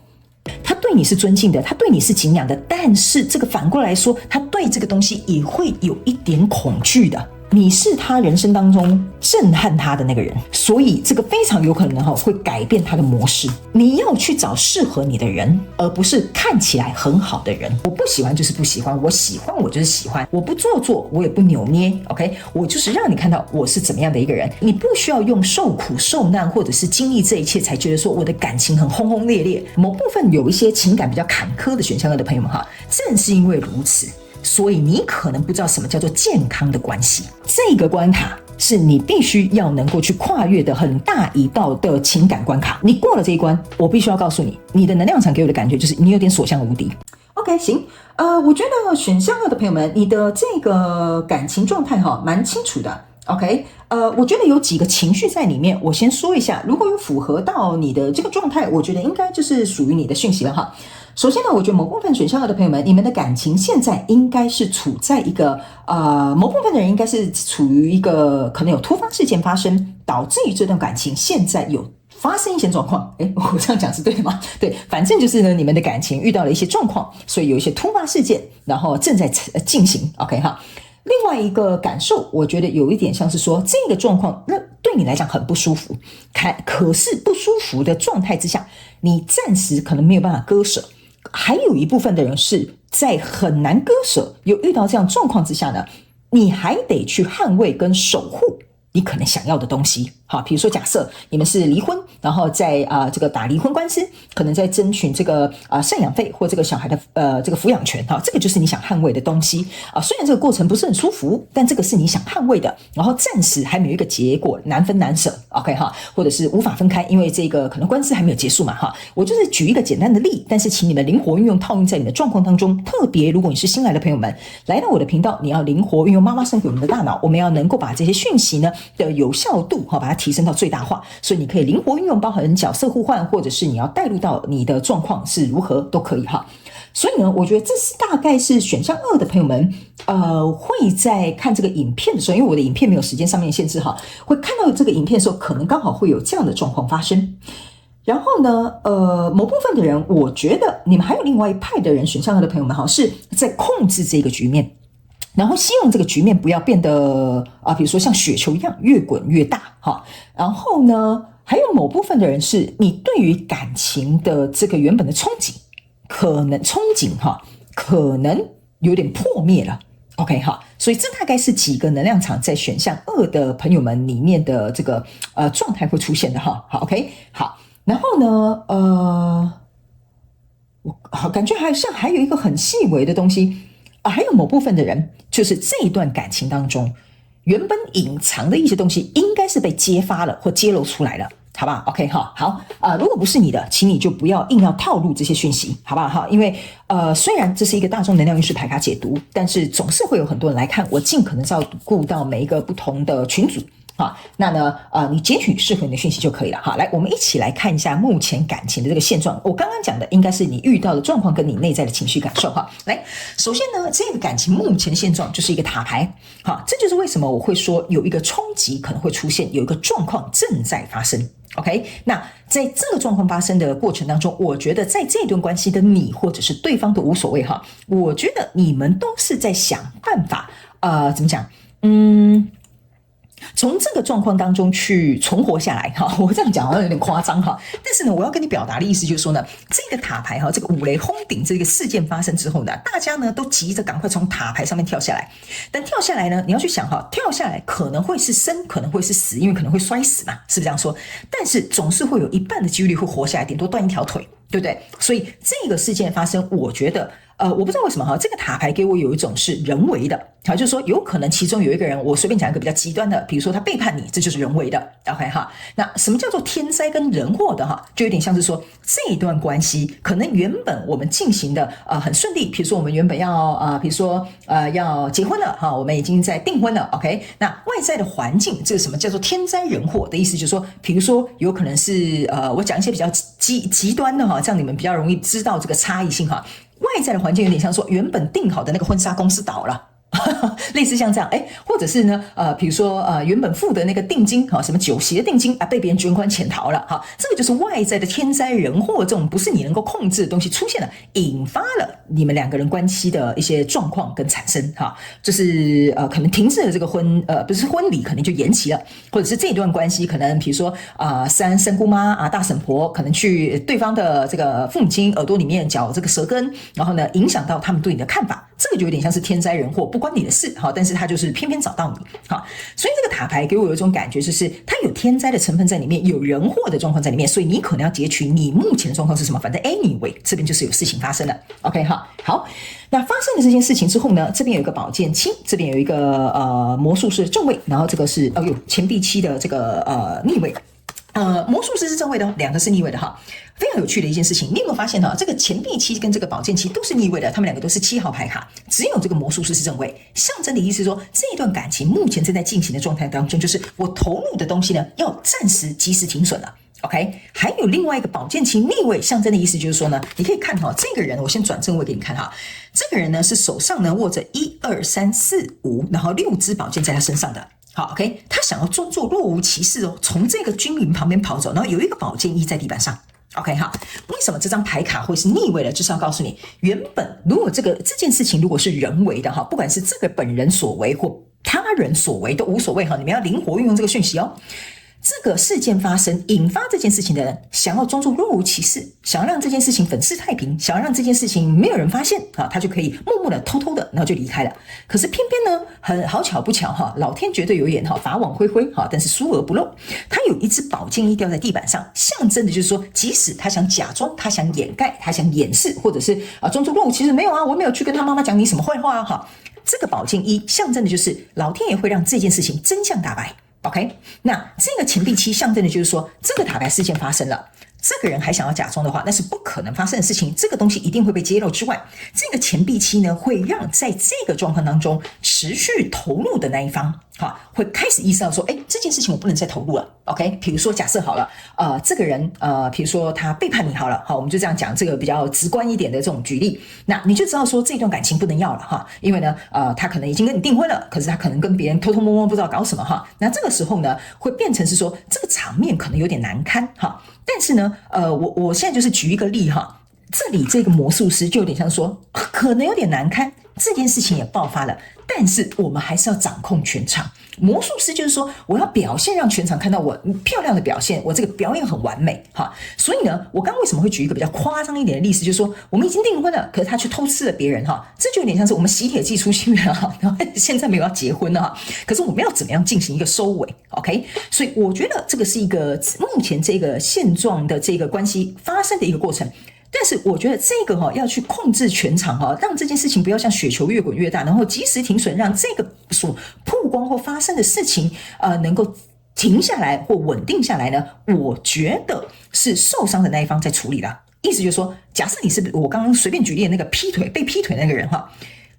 他对你是尊敬的，他对你是敬仰的，但是这个反过来说，他对这个东西也会有一点恐惧的。你是他人生当中震撼他的那个人，所以这个非常有可能会改变他的模式。你要去找适合你的人，而不是看起来很好的人。我不喜欢就是不喜欢，我喜欢我就是喜欢，我不做作，我也不扭捏 OK， 我就是让你看到我是怎么样的一个人。你不需要用受苦受难或者是经历这一切才觉得说我的感情很轰轰烈烈。某部分有一些情感比较坎坷的选项2的朋友们哈，正是因为如此，所以你可能不知道什么叫做健康的关系。这个关卡是你必须要能够去跨越的很大一道的情感关卡。你过了这一关，我必须要告诉你，你的能量场给我的感觉就是你有点所向无敌。OK， 行，我觉得选项2的朋友们，你的这个感情状态蛮清楚的。OK， 我觉得有几个情绪在里面，我先说一下，如果有符合到你的这个状态，我觉得应该就是属于你的讯息了哈。首先呢，我觉得某部分选项2的朋友们，你们的感情现在应该是处在一个某部分的人应该是处于一个可能有突发事件发生，导致于这段感情现在有发生一些状况。我这样讲是对的吗？对，反正就是呢，你们的感情遇到了一些状况，所以有一些突发事件，然后正在进行。OK 哈。另外一个感受，我觉得有一点像是说，这个状况那对你来讲很不舒服，可是不舒服的状态之下，你暂时可能没有办法割舍。还有一部分的人是在很难割舍，又遇到这样状况之下呢，你还得去捍卫跟守护你可能想要的东西。好，比如说假设你们是离婚，然后在这个打离婚官司，可能在争取这个赡养费或这个小孩的这个抚养权，这个就是你想捍卫的东西虽然这个过程不是很舒服，但这个是你想捍卫的，然后暂时还没有一个结果，难分难舍 OK 哈，或者是无法分开，因为这个可能官司还没有结束嘛哈。我就是举一个简单的例，但是请你们灵活运用套用在你的状况当中，特别如果你是新来的朋友们，来到我的频道，你要灵活运用妈妈生给我们的大脑，我们要能够把这些讯息呢的有效度把它提升到最大化，所以你可以灵活运用，包含角色互换，或者是你要带入到你的状况是如何都可以哈。所以呢，我觉得这是大概是选项2的朋友们会在看这个影片的时候，因为我的影片没有时间上面限制哈，会看到这个影片的时候，可能刚好会有这样的状况发生。然后呢，某部分的人，我觉得你们还有另外一派的人，选项2的朋友们哈，是在控制这个局面。然后希望这个局面不要变得比如说像雪球一样越滚越大哈。然后呢，还有某部分的人是你对于感情的这个原本的憧憬，可能有点破灭了。OK 哈，所以这大概是几个能量场在选项2的朋友们里面的这个状态会出现的哈。好 ，OK 好，然后呢我好感觉还有一个很细微的东西。还有某部分的人，就是这一段感情当中原本隐藏的一些东西，应该是被揭发了或揭露出来了。好吧 ，OK 哈，好如果不是你的，请你就不要硬要套路这些讯息，好不好哈？因为虽然这是一个大众能量运势牌卡解读，但是总是会有很多人来看，我尽可能照顾到每一个不同的群组。好，那呢，你截取适合你的讯息就可以了。好，来，我们一起来看一下目前感情的这个现状。我刚刚讲的应该是你遇到的状况跟你内在的情绪感受哈。来，首先呢，这个感情目前的现状就是一个塔牌。好，这就是为什么我会说有一个冲击可能会出现，有一个状况正在发生。OK， 那在这个状况发生的过程当中，我觉得在这段关系的你或者是对方都无所谓哈。我觉得你们都是在想办法，怎么讲？从这个状况当中去存活下来哈，我这样讲好像有点夸张哈，但是呢，我要跟你表达的意思就是说呢，这个塔牌哈，这个五雷轰顶这个事件发生之后呢，大家呢都急着赶快从塔牌上面跳下来，但跳下来呢，你要去想哈，跳下来可能会是生，可能会是死，因为可能会摔死嘛，是不是这样说？但是总是会有一半的几率会活下来，顶多断一条腿，对不对？所以这个事件发生，我觉得。我不知道为什么哈，这个塔牌给我有一种是人为的，好，就是说有可能其中有一个人，我随便讲一个比较极端的，比如说他背叛你，这就是人为的 ，OK 哈。那什么叫做天灾跟人祸的哈，就有点像是说这一段关系可能原本我们进行的很顺利，比如说我们原本要比如说要结婚了哈，我们已经在订婚了 ，OK。那外在的环境，这个什么叫做天灾人祸的意思，就是说，比如说有可能是我讲一些比较极端的哈，这样你们比较容易知道这个差异性哈。外在的环境有点像说，原本订好的那个婚纱公司倒了。类似像这样，或者是呢，比如说原本付的那个定金什么酒席的定金被别人卷款潜逃了，这个就是外在的天灾人祸，这种不是你能够控制的东西出现了，引发了你们两个人关系的一些状况跟产生，就是可能停滞了这个不是婚礼，可能就延期了，或者是这段关系可能比如说三姑妈大婶婆可能去对方的这个父母亲耳朵里面嚼这个舌根，然后呢影响到他们对你的看法，这个就有点像是天灾人祸，不关你的事，但是他就是偏偏找到你，所以这个塔牌给我有一种感觉，就是它有天灾的成分在里面，有人祸的状况在里面，所以你可能要截取你目前的状况是什么，反正 anyway 这边就是有事情发生了 ，OK 哈，好，那发生了这件事情之后呢，这边有一个宝剑七，这边有一个魔术师的正位，然后这个是钱币七的这个逆位。魔术师是正位的，两个是逆位的哈，非常有趣的一件事情。你有没有发现哈，这个钱币七跟这个宝剑七都是逆位的，他们两个都是7号牌卡，只有这个魔术师是正位，象征的意思是说，这一段感情目前正在进行的状态当中，就是我投入的东西呢，要暂时及时停损了。OK， 还有另外一个宝剑七逆位，象征的意思就是说呢，你可以看哈，这个人我先转正位给你看哈，这个人呢是手上呢握着1、2、3、4、5，然后6支宝剑在他身上的。好 ，OK， 他想要装作若无其事哦，从这个军营旁边跑走，然后有一个宝剑一在地板上。OK 哈，为什么这张牌卡会是逆位的？就是要告诉你，原本如果这件事情如果是人为的哈，不管是这个本人所为或他人所为都无所谓哈，你们要灵活运用这个讯息哦。这个事件发生，引发这件事情的人想要装作若无其事，想要让这件事情粉饰太平，想要让这件事情没有人发现他就可以默默的偷偷的然后就离开了。可是偏偏呢，很好巧不巧哈，老天绝对有眼法网恢恢但是疏而不漏，他有一只宝剑一掉在地板上，象征的就是说，即使他想假装，他想掩盖，他想掩饰，或者是装作若无其事，没有我没有去跟他妈妈讲你什么坏话这个宝剑一象征的就是老天爷会让这件事情真相大白。OK， 那这个钱币七象征的就是说，这个塔牌事件发生了，这个人还想要假装的话，那是不可能发生的事情，这个东西一定会被揭露之外，这个钱币七呢，会让在这个状况当中持续投入的那一方会开始意识到说，这件事情我不能再投入了 OK， 比如说假设好了这个人比如说他背叛你好了我们就这样讲这个比较直观一点的这种举例，那你就知道说这段感情不能要了因为呢他可能已经跟你订婚了，可是他可能跟别人偷偷摸摸不知道搞什么那这个时候呢会变成是说这个场面可能有点难堪但是呢我现在就是举一个例这里这个魔术师就有点像说可能有点难堪，这件事情也爆发了，但是我们还是要掌控全场。魔术师就是说我要表现让全场看到我漂亮的表现，我这个表演很完美所以呢我刚为什么会举一个比较夸张一点的例子，就是说我们已经订婚了，可是他却偷吃了别人这就有点像是我们喜帖寄出去了然后现在没有要结婚了可是我们要怎么样进行一个收尾 OK， 所以我觉得这个是一个目前这个现状的这个关系发生的一个过程。但是我觉得这个要去控制全场让这件事情不要像雪球越滚越大，然后及时停损，让这个所曝光或发生的事情能够停下来或稳定下来呢，我觉得是受伤的那一方在处理的。意思就是说，假设你是我刚刚随便举例的那个被劈腿那个人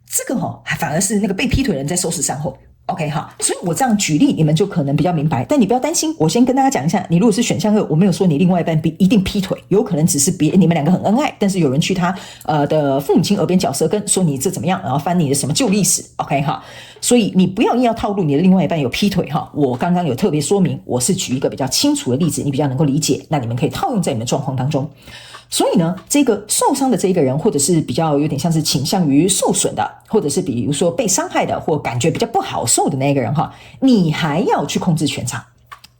这个反而是那个被劈腿的人在收拾善后。OK 所以我这样举例你们就可能比较明白，但你不要担心，我先跟大家讲一下，你如果是选项2，我没有说你另外一半一定劈腿，有可能只是你们两个很恩爱，但是有人去他的父母亲耳边嚼舌根，说你这怎么样，然后翻你的什么旧历史。 OK 所以你不要硬要套路你的另外一半有劈腿我刚刚有特别说明，我是举一个比较清楚的例子，你比较能够理解，那你们可以套用在你们状况当中。所以呢，这个受伤的这个人，或者是比较有点像是倾向于受损的，或者是比如说被伤害的，或感觉比较不好受的那个人你还要去控制全场。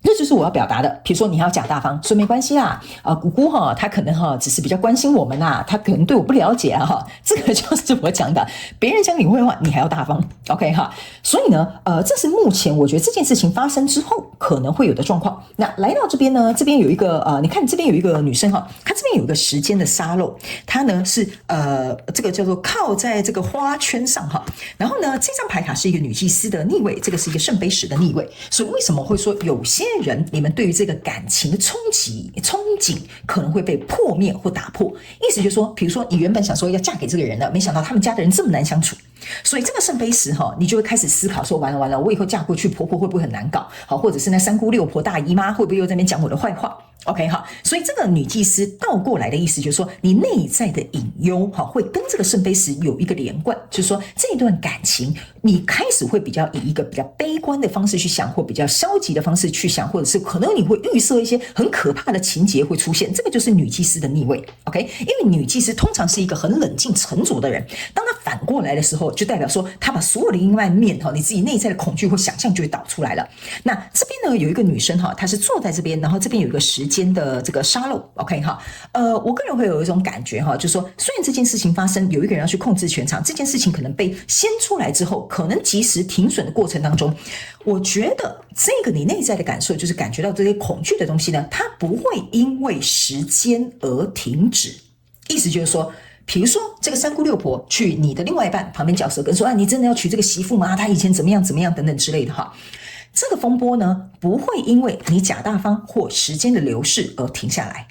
这就是我要表达的。比如说你还要假大方，说没关系啦，姑姑他可能只是比较关心我们他可能对我不了解这个就是我讲的，别人讲你会话，你还要大方。 OK 所以呢这是目前我觉得这件事情发生之后可能会有的状况。那来到这边呢，这边有一个你看这边有一个女生她这边有一个时间的沙漏，她呢是这个叫做靠在这个花圈上然后呢这张牌卡是一个女祭司的逆位，这个是一个圣杯十的逆位。所以为什么会说有些人你们对于这个感情的憧憬可能会被破灭或打破？意思就是说，比如说你原本想说要嫁给这个人了，没想到他们家的人这么难相处，所以这个圣杯十你就会开始思考说，完了，我以后嫁过去婆婆会不会很难搞，或者是那三姑六婆大姨妈会不会又在那边讲我的坏话。OK 所以这个女祭司倒过来的意思就是说，你内在的隐忧会跟这个圣杯十有一个连贯，就是说这段感情你开始会比较以一个比较悲观的方式去想，或比较消极的方式去想，或者是可能你会预设一些很可怕的情节会出现，这个就是女祭司的逆位。 OK， 因为女祭司通常是一个很冷静沉着的人，当她反过来的时候，就代表说她把所有的阴暗面你自己内在的恐惧或想象就会导出来了。那这边呢有一个女生她是坐在这边，然后这边有一个时间的这个沙漏。 OK 我个人会有一种感觉就是说，虽然这件事情发生，有一个人要去控制全场，这件事情可能被先出来之后，可能及时停损的过程当中，我觉得这个你内在的感受就是感觉到这些恐惧的东西呢，它不会因为时间而停止。意思就是说，比如说这个三姑六婆去你的另外一半旁边嚼舌根说你真的要娶这个媳妇吗？她以前怎么样怎么样等等之类的这个风波呢不会因为你假大方或时间的流逝而停下来。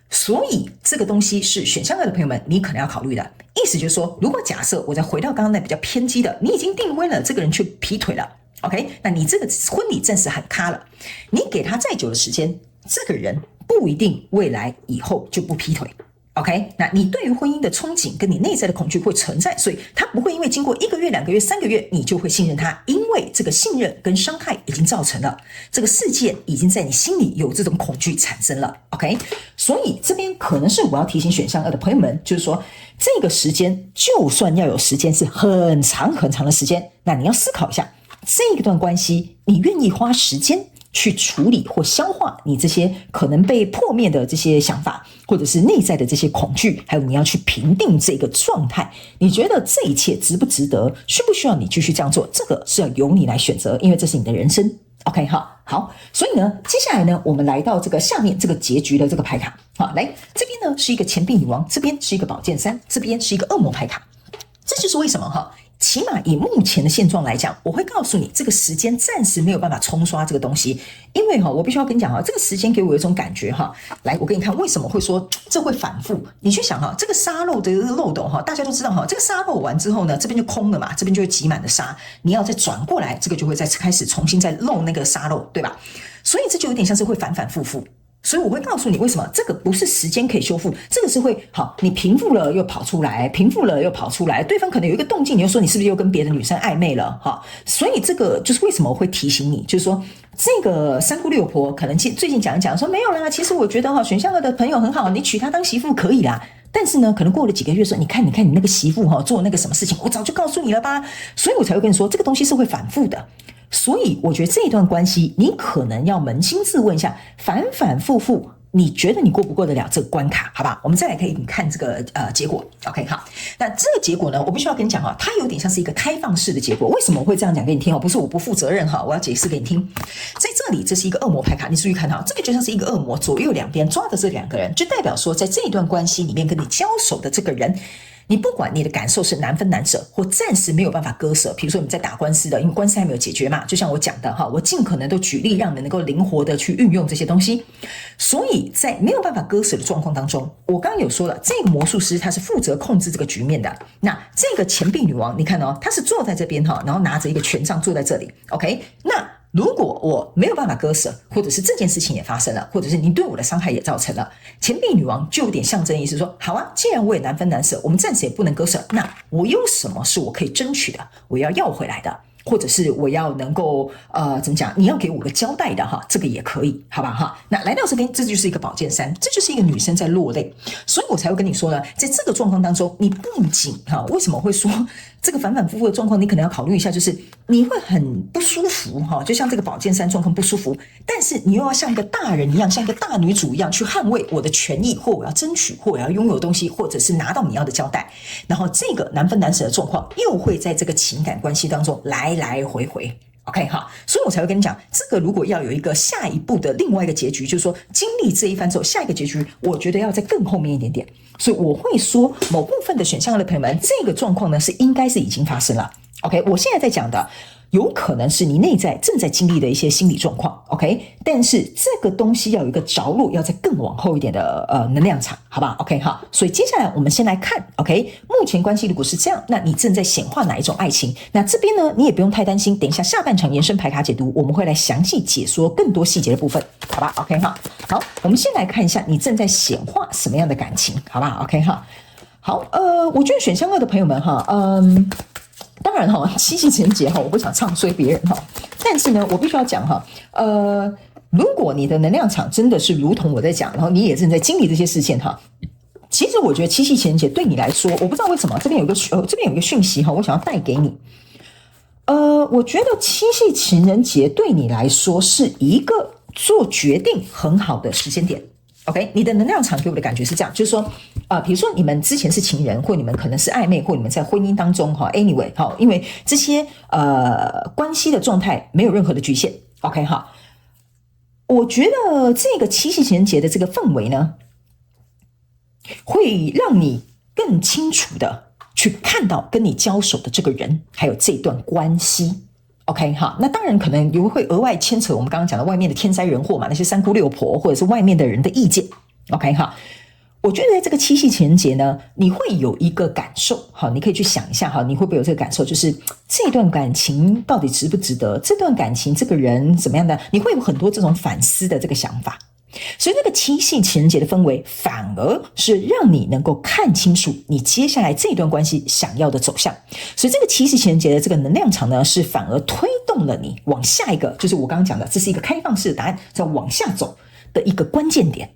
所以这个东西是选项2的朋友们你可能要考虑的。意思就是说，如果假设我再回到刚刚那比较偏激的，你已经订婚了，这个人却劈腿了， OK， 那你这个婚礼暂时喊卡了，你给他再久的时间，这个人不一定未来以后就不劈腿。OK， 那你对于婚姻的憧憬跟你内在的恐惧会存在，所以他不会因为经过1个月、2个月、3个月，你就会信任他，因为这个信任跟伤害已经造成了，这个事件已经在你心里有这种恐惧产生了。OK， 所以这边可能是我要提醒选项2的朋友们，就是说这个时间就算要有时间是很长很长的时间，那你要思考一下这一段关系，你愿意花时间去处理或消化你这些可能被破灭的这些想法，或者是内在的这些恐惧，还有你要去评定这个状态，你觉得这一切值不值得，需不需要你继续这样做，这个是要由你来选择，因为这是你的人生。 OK 好，所以呢接下来呢我们来到这个下面这个结局的这个牌卡。好，来这边呢是一个钱币女王，这边是一个宝剑3，这边是一个恶魔牌卡。这就是为什么起码以目前的现状来讲，我会告诉你这个时间暂时没有办法冲刷这个东西，因为我必须要跟你讲这个时间给我有一种感觉来，我给你看为什么会说这会反复。你去想这个沙漏的漏斗大家都知道这个沙漏完之后呢，这边就空了嘛，这边就会挤满了沙，你要再转过来，这个就会再开始重新再漏那个沙漏，对吧？所以这就有点像是会反反复复。所以我会告诉你为什么这个不是时间可以修复，这个是会你平复了又跑出来，平复了又跑出来，对方可能有一个动静，你就说你是不是又跟别的女生暧昧了所以这个就是为什么我会提醒你，就是说这个三姑六婆可能最近讲一讲说没有啦，其实我觉得选项2的朋友很好，你娶她当媳妇可以啦，但是呢可能过了几个月说你看你那个媳妇做那个什么事情，我早就告诉你了吧，所以我才会跟你说这个东西是会反复的。所以我觉得这一段关系你可能要扪心自问一下，反反复复你觉得你过不过得了这个关卡，好吧？我们再来可以看这个结果 ，OK 好。那这个结果呢，我必须要跟你讲哈，它有点像是一个开放式的结果。为什么我会这样讲给你听哦？不是我不负责任哈，我要解释给你听。在这里，这是一个恶魔牌卡，你注意看哈，这个就像是一个恶魔，左右两边抓的这两个人，就代表说，在这一段关系里面跟你交手的这个人。你不管你的感受是难分难舍，或暂时没有办法割舍，比如说你在打官司的，因为官司还没有解决嘛，就像我讲的哈，我尽可能都举例让你能够灵活的去运用这些东西。所以在没有办法割舍的状况当中，我刚刚有说了，这个魔术师他是负责控制这个局面的。那这个钱币女王，你看哦，她是坐在这边哈，然后拿着一个权杖坐在这里 ，OK？ 那如果我没有办法割舍，或者是这件事情也发生了，或者是你对我的伤害也造成了，钱币女王就有点象征意思说，好啊，既然我也难分难舍，我们暂时也不能割舍，那我有什么是我可以争取的，我要回来的，或者是我要能够怎么讲，你要给我个交代的哈，这个也可以，好吧哈。那来到这边，这就是一个宝剑三，这就是一个女生在落泪，所以我才会跟你说呢，在这个状况当中，你不仅哈，为什么会说这个反反复复的状况，你可能要考虑一下，就是你会很不舒服哈，就像这个宝剑三状况不舒服，但是你又要像一个大人一样，像一个大女主一样去捍卫我的权益，或我要争取，或我要拥有东西，或者是拿到你要的交代，然后这个难分难舍的状况又会在这个情感关系当中来来回回。OK 哈，所以我才会跟你讲，这个如果要有一个下一步的另外一个结局，就是说经历这一番之后，下一个结局，我觉得要在更后面一点点。所以我会说，某部分的选项的朋友们，这个状况呢应该是已经发生了。OK， 我现在在讲的。有可能是你内在正在经历的一些心理状况 ，OK？ 但是这个东西要有一个着落，要再更往后一点的能量场，好吧 ？OK 好，所以接下来我们先来看 ，OK？ 目前关系如果是这样，那你正在显化哪一种爱情？那这边呢，你也不用太担心，等一下下半场延伸牌卡解读，我们会来详细解说更多细节的部分，好吧 ？OK 哈，好，我们先来看一下你正在显化什么样的感情，好吧 ？OK 哈，好，我觉得选项2的朋友们哈，当然哈，七夕情人节哈，我不想唱衰别人哈，但是呢，我必须要讲哈，如果你的能量场真的是如同我在讲，然后你也正在经历这些事情哈，其实我觉得七夕情人节对你来说，我不知道为什么这边有一个讯息哈，我想要带给你，我觉得七夕情人节对你来说是一个做决定很好的时间点。OK， 你的能量场给我的感觉是这样，就是说，比如说你们之前是情人，或你们可能是暧昧，或你们在婚姻当中哈 ，anyway 哈，因为这些关系的状态没有任何的局限。OK 哈，我觉得这个七夕情人节的这个氛围呢，会让你更清楚的去看到跟你交手的这个人，还有这段关系。OK 哈，那当然可能也会额外牵扯我们刚刚讲的外面的天灾人祸嘛，那些三姑六婆或者是外面的人的意见。OK 哈，我觉得在这个七夕情人节呢，你会有一个感受，好，你可以去想一下哈，你会不会有这个感受，就是这段感情到底值不值得？这段感情这个人怎么样的？你会有很多这种反思的这个想法。所以那个七夕情人节的氛围，反而是让你能够看清楚你接下来这段关系想要的走向。所以这个七夕情人节的这个能量场呢，是反而推动了你往下一个，就是我刚刚讲的，这是一个开放式的答案，在往下走的一个关键点。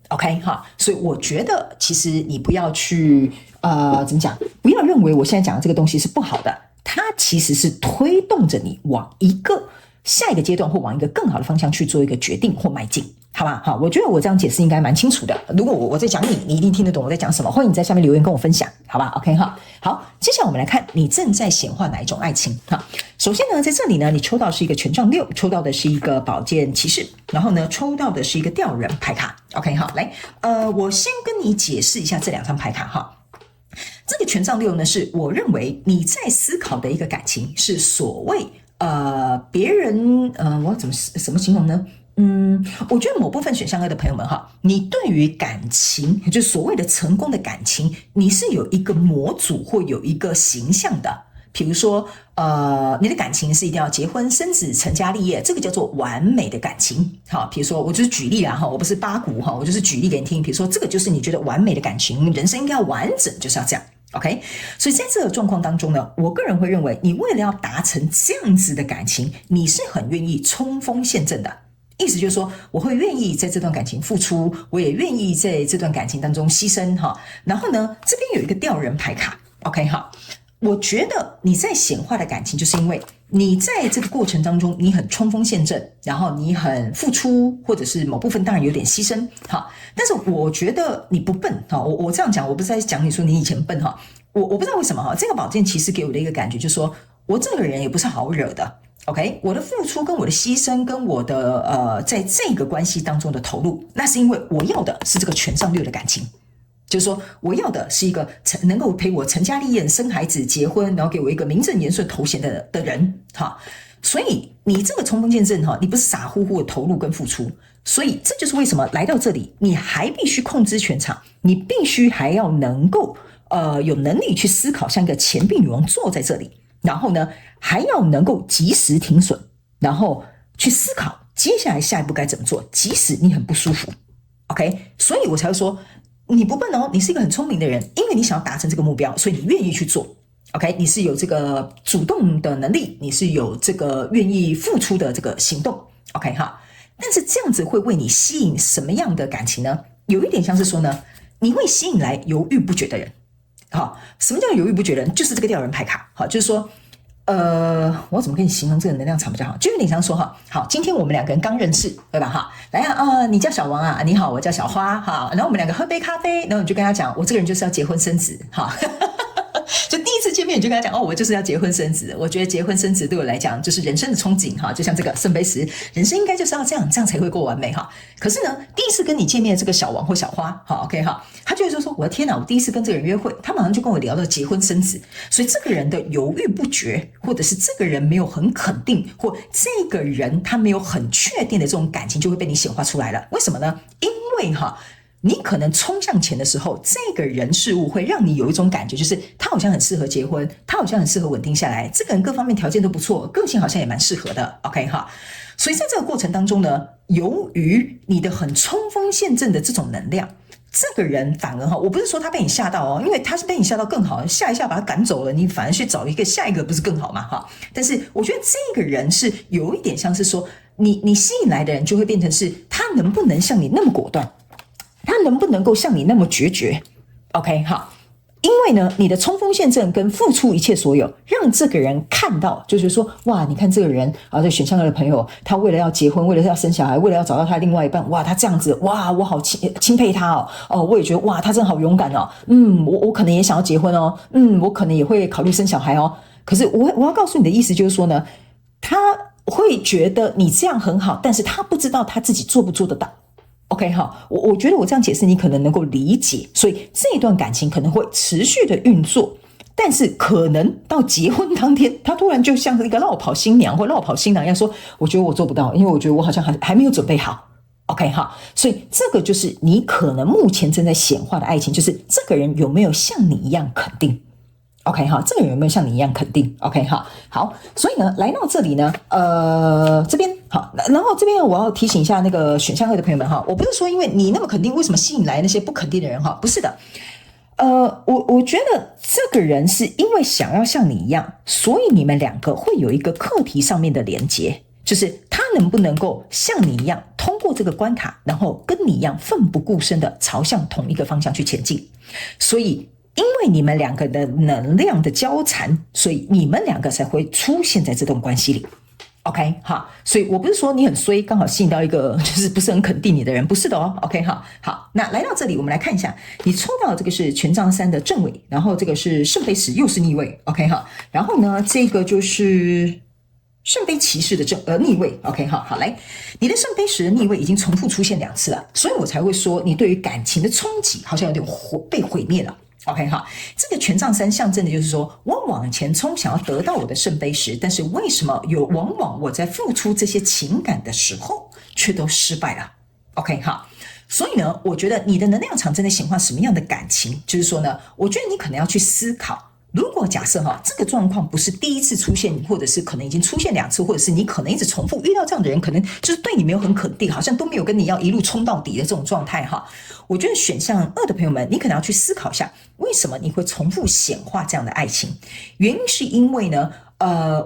OK 哈，所以我觉得其实你不要去怎么讲，不要认为我现在讲的这个东西是不好的，它其实是推动着你往一个下一个阶段或往一个更好的方向去做一个决定或迈进，好吧？好，我觉得我这样解释应该蛮清楚的。如果我在讲你一定听得懂我在讲什么。欢迎你在下面留言跟我分享，好吧 ？OK 哈，好，接下来我们来看你正在显化哪一种爱情哈。首先呢，在这里呢，你抽到是一个权杖6，抽到的是一个宝剑骑士，然后呢，抽到的是一个吊人牌卡。OK 好，来，我先跟你解释一下这2张牌卡哈。这个权杖6呢，是我认为你在思考的一个感情，是所谓别人我怎么形容呢？我觉得某部分选项2的朋友们哈，你对于感情，就是所谓的成功的感情，你是有一个模组或有一个形象的。比如说，你的感情是一定要结婚、生子、成家立业，这个叫做完美的感情。好，比如说我就是举例啦哈，我不是八股哈，我就是举例给你听。比如说这个就是你觉得完美的感情，人生应该要完整，就是要这样。OK， 所以在这个状况当中呢，我个人会认为，你为了要达成这样子的感情，你是很愿意冲锋陷阵的。意思就是说，我会愿意在这段感情付出，我也愿意在这段感情当中牺牲哈。然后呢，这边有一个吊人牌卡 ，OK 哈。我觉得你在显化的感情，就是因为你在这个过程当中，你很冲锋陷阵，然后你很付出，或者是某部分当然有点牺牲，哈。但是我觉得你不笨，哈。我这样讲，我不是在讲你说你以前笨，哈。我不知道为什么，哈。这个宝剑其实给我的一个感觉，就是说我这个人也不是好惹的。OK， 我的付出跟我的牺牲跟我的在这个关系当中的投入，那是因为我要的是这个权杖六的感情。就是说，我要的是一个能够陪我成家立业、生孩子、结婚，然后给我一个名正言顺头衔的人，哈。所以你这个冲锋陷阵，哈，你不是傻乎乎的投入跟付出，所以这就是为什么来到这里，你还必须控制全场，你必须还要能够有能力去思考，像一个钱币女王坐在这里，然后呢，还要能够及时停损，然后去思考接下来下一步该怎么做，即使你很不舒服。OK， 所以我才会说。你不笨哦，你是一个很聪明的人，因为你想要达成这个目标，所以你愿意去做。OK， 你是有这个主动的能力，你是有这个愿意付出的这个行动。OK 哈，但是这样子会为你吸引什么样的感情呢？有一点像是说呢，你会吸引来犹豫不决的人。好，什么叫犹豫不决的人？就是这个吊人牌卡。好，就是说。我怎么跟你形容这个能量场比较好？就有点像说哈，好，今天我们两个人刚认识，对吧？哈，来啊，你叫小王啊，你好，我叫小花，哈，然后我们两个喝杯咖啡，然后你就跟他讲，我这个人就是要结婚生子，哈。就第一次见面你就跟他讲，我就是要结婚生子，我觉得结婚生子对我来讲就是人生的憧憬哈，就像这个圣杯十，人生应该就是要这样才会过完美哈。可是呢，第一次跟你见面的这个小王或小花，好 OK 哈，他就说我的天哪，我第一次跟这个人约会，他马上就跟我聊到结婚生子，所以这个人的犹豫不决，或者是这个人没有很肯定，或这个人他没有很确定的这种感情就会被你显化出来了。为什么呢？因为哈。你可能冲向前的时候，这个人事物会让你有一种感觉，就是他好像很适合结婚，他好像很适合稳定下来，这个人各方面条件都不错，个性好像也蛮适合的 OK 哈。所以在这个过程当中呢，由于你的很冲锋陷阵的这种能量，这个人反而哈，我不是说他被你吓到哦，因为他是被你吓到更好，吓一下把他赶走了，你反而去找下一个不是更好吗？哈，但是我觉得这个人是有一点像是说，你吸引来的人就会变成是他能不能像你那么果断。他能不能够像你那么决绝 ？OK， 好，因为呢，你的冲锋陷阵跟付出一切所有，让这个人看到，就是说，哇，你看这个人啊，这选项的朋友，他为了要结婚，为了要生小孩，为了要找到他另外一半，哇，他这样子，哇，我好钦佩他哦，我也觉得，哇，他真的好勇敢哦，我可能也想要结婚哦，我可能也会考虑生小孩哦。可是我要告诉你的意思就是说呢，他会觉得你这样很好，但是他不知道他自己做不做得到。OK 好，我觉得我这样解释你可能能够理解，所以这一段感情可能会持续的运作，但是可能到结婚当天，他突然就像一个落跑新娘或落跑新郎一样说，我觉得我做不到，因为我觉得我好像还没有准备好。OK 好，所以这个就是你可能目前正在显化的爱情，就是这个人有没有像你一样肯定。OK 哈，这个人有没有像你一样肯定 ？OK 哈，好，所以呢，来到这里呢，这边好，然后这边我要提醒一下那个选项2的朋友们哈，我不是说因为你那么肯定，为什么吸引来那些不肯定的人哈？不是的，我觉得这个人是因为想要像你一样，所以你们两个会有一个课题上面的连结，就是他能不能够像你一样通过这个关卡，然后跟你一样奋不顾身的朝向同一个方向去前进，所以。因为你们两个的能量的交缠，所以你们两个才会出现在这段关系里。OK 哈，所以我不是说你很衰，刚好吸引到一个就是不是很肯定你的人，不是的哦。OK 哈，好，那来到这里，我们来看一下，你抽到的这个是权杖3的正位，然后这个是圣杯10又是逆位 ，OK 哈，然后呢，这个就是圣杯骑士的逆位 ，OK 哈，好来，你的圣杯10的逆位已经重复出现2次了，所以我才会说你对于感情的冲击好像有点被毁灭了。OK 哈，这个权杖3象征的就是说我往前冲，想要得到我的圣杯10，但是为什么往往我在付出这些情感的时候却都失败了 ？OK 哈，所以呢，我觉得你的能量场正在显化什么样的感情？就是说呢，我觉得你可能要去思考。如果假设这个状况不是第一次出现，或者是可能已经出现2次，或者是你可能一直重复遇到这样的人，可能就是对你没有很肯定，好像都没有跟你要一路冲到底的这种状态哈。我觉得选项2的朋友们，你可能要去思考一下，为什么你会重复显化这样的爱情？原因是因为呢，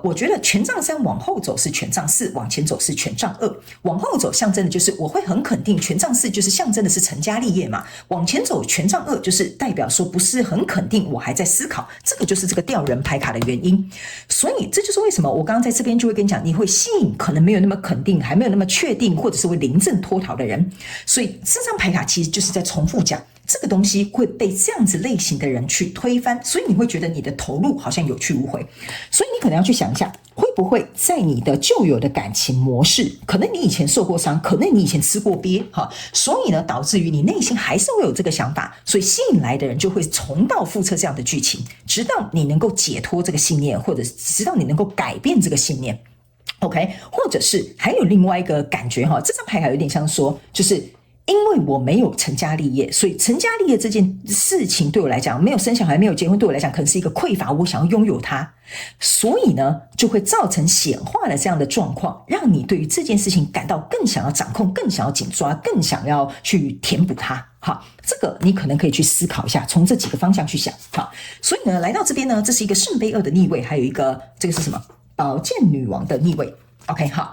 我觉得权杖3往后走是权杖4，往前走是权杖2。往后走象征的就是我会很肯定，权杖4就是象征的是成家立业嘛。往前走权杖2就是代表说不是很肯定，我还在思考。这个就是这个吊人牌卡的原因。所以这就是为什么我刚刚在这边就会跟你讲，你会吸引可能没有那么肯定，还没有那么确定，或者是会临阵脱逃的人。所以这张牌卡其实就是在重复讲，这个东西会被这样子类型的人去推翻，所以你会觉得你的投入好像有去无回。所以你可能要去想一下，会不会在你的旧有的感情模式，可能你以前受过伤，可能你以前吃过鳖，所以呢导致于你内心还是会有这个想法，所以吸引来的人就会重蹈覆辙这样的剧情，直到你能够解脱这个信念，或者直到你能够改变这个信念。OK， 或者是还有另外一个感觉这张牌卡有点像说，就是因为我没有成家立业，所以成家立业这件事情对我来讲，没有生小孩，没有结婚，对我来讲可能是一个匮乏，我想要拥有它，所以呢就会造成显化了这样的状况，让你对于这件事情感到更想要掌控，更想要紧抓，更想要去填补它。好，这个你可能可以去思考一下，从这几个方向去想。好，所以呢来到这边呢，这是一个圣杯2的逆位，还有一个这个是什么？宝剑女王的逆位。OK， 好，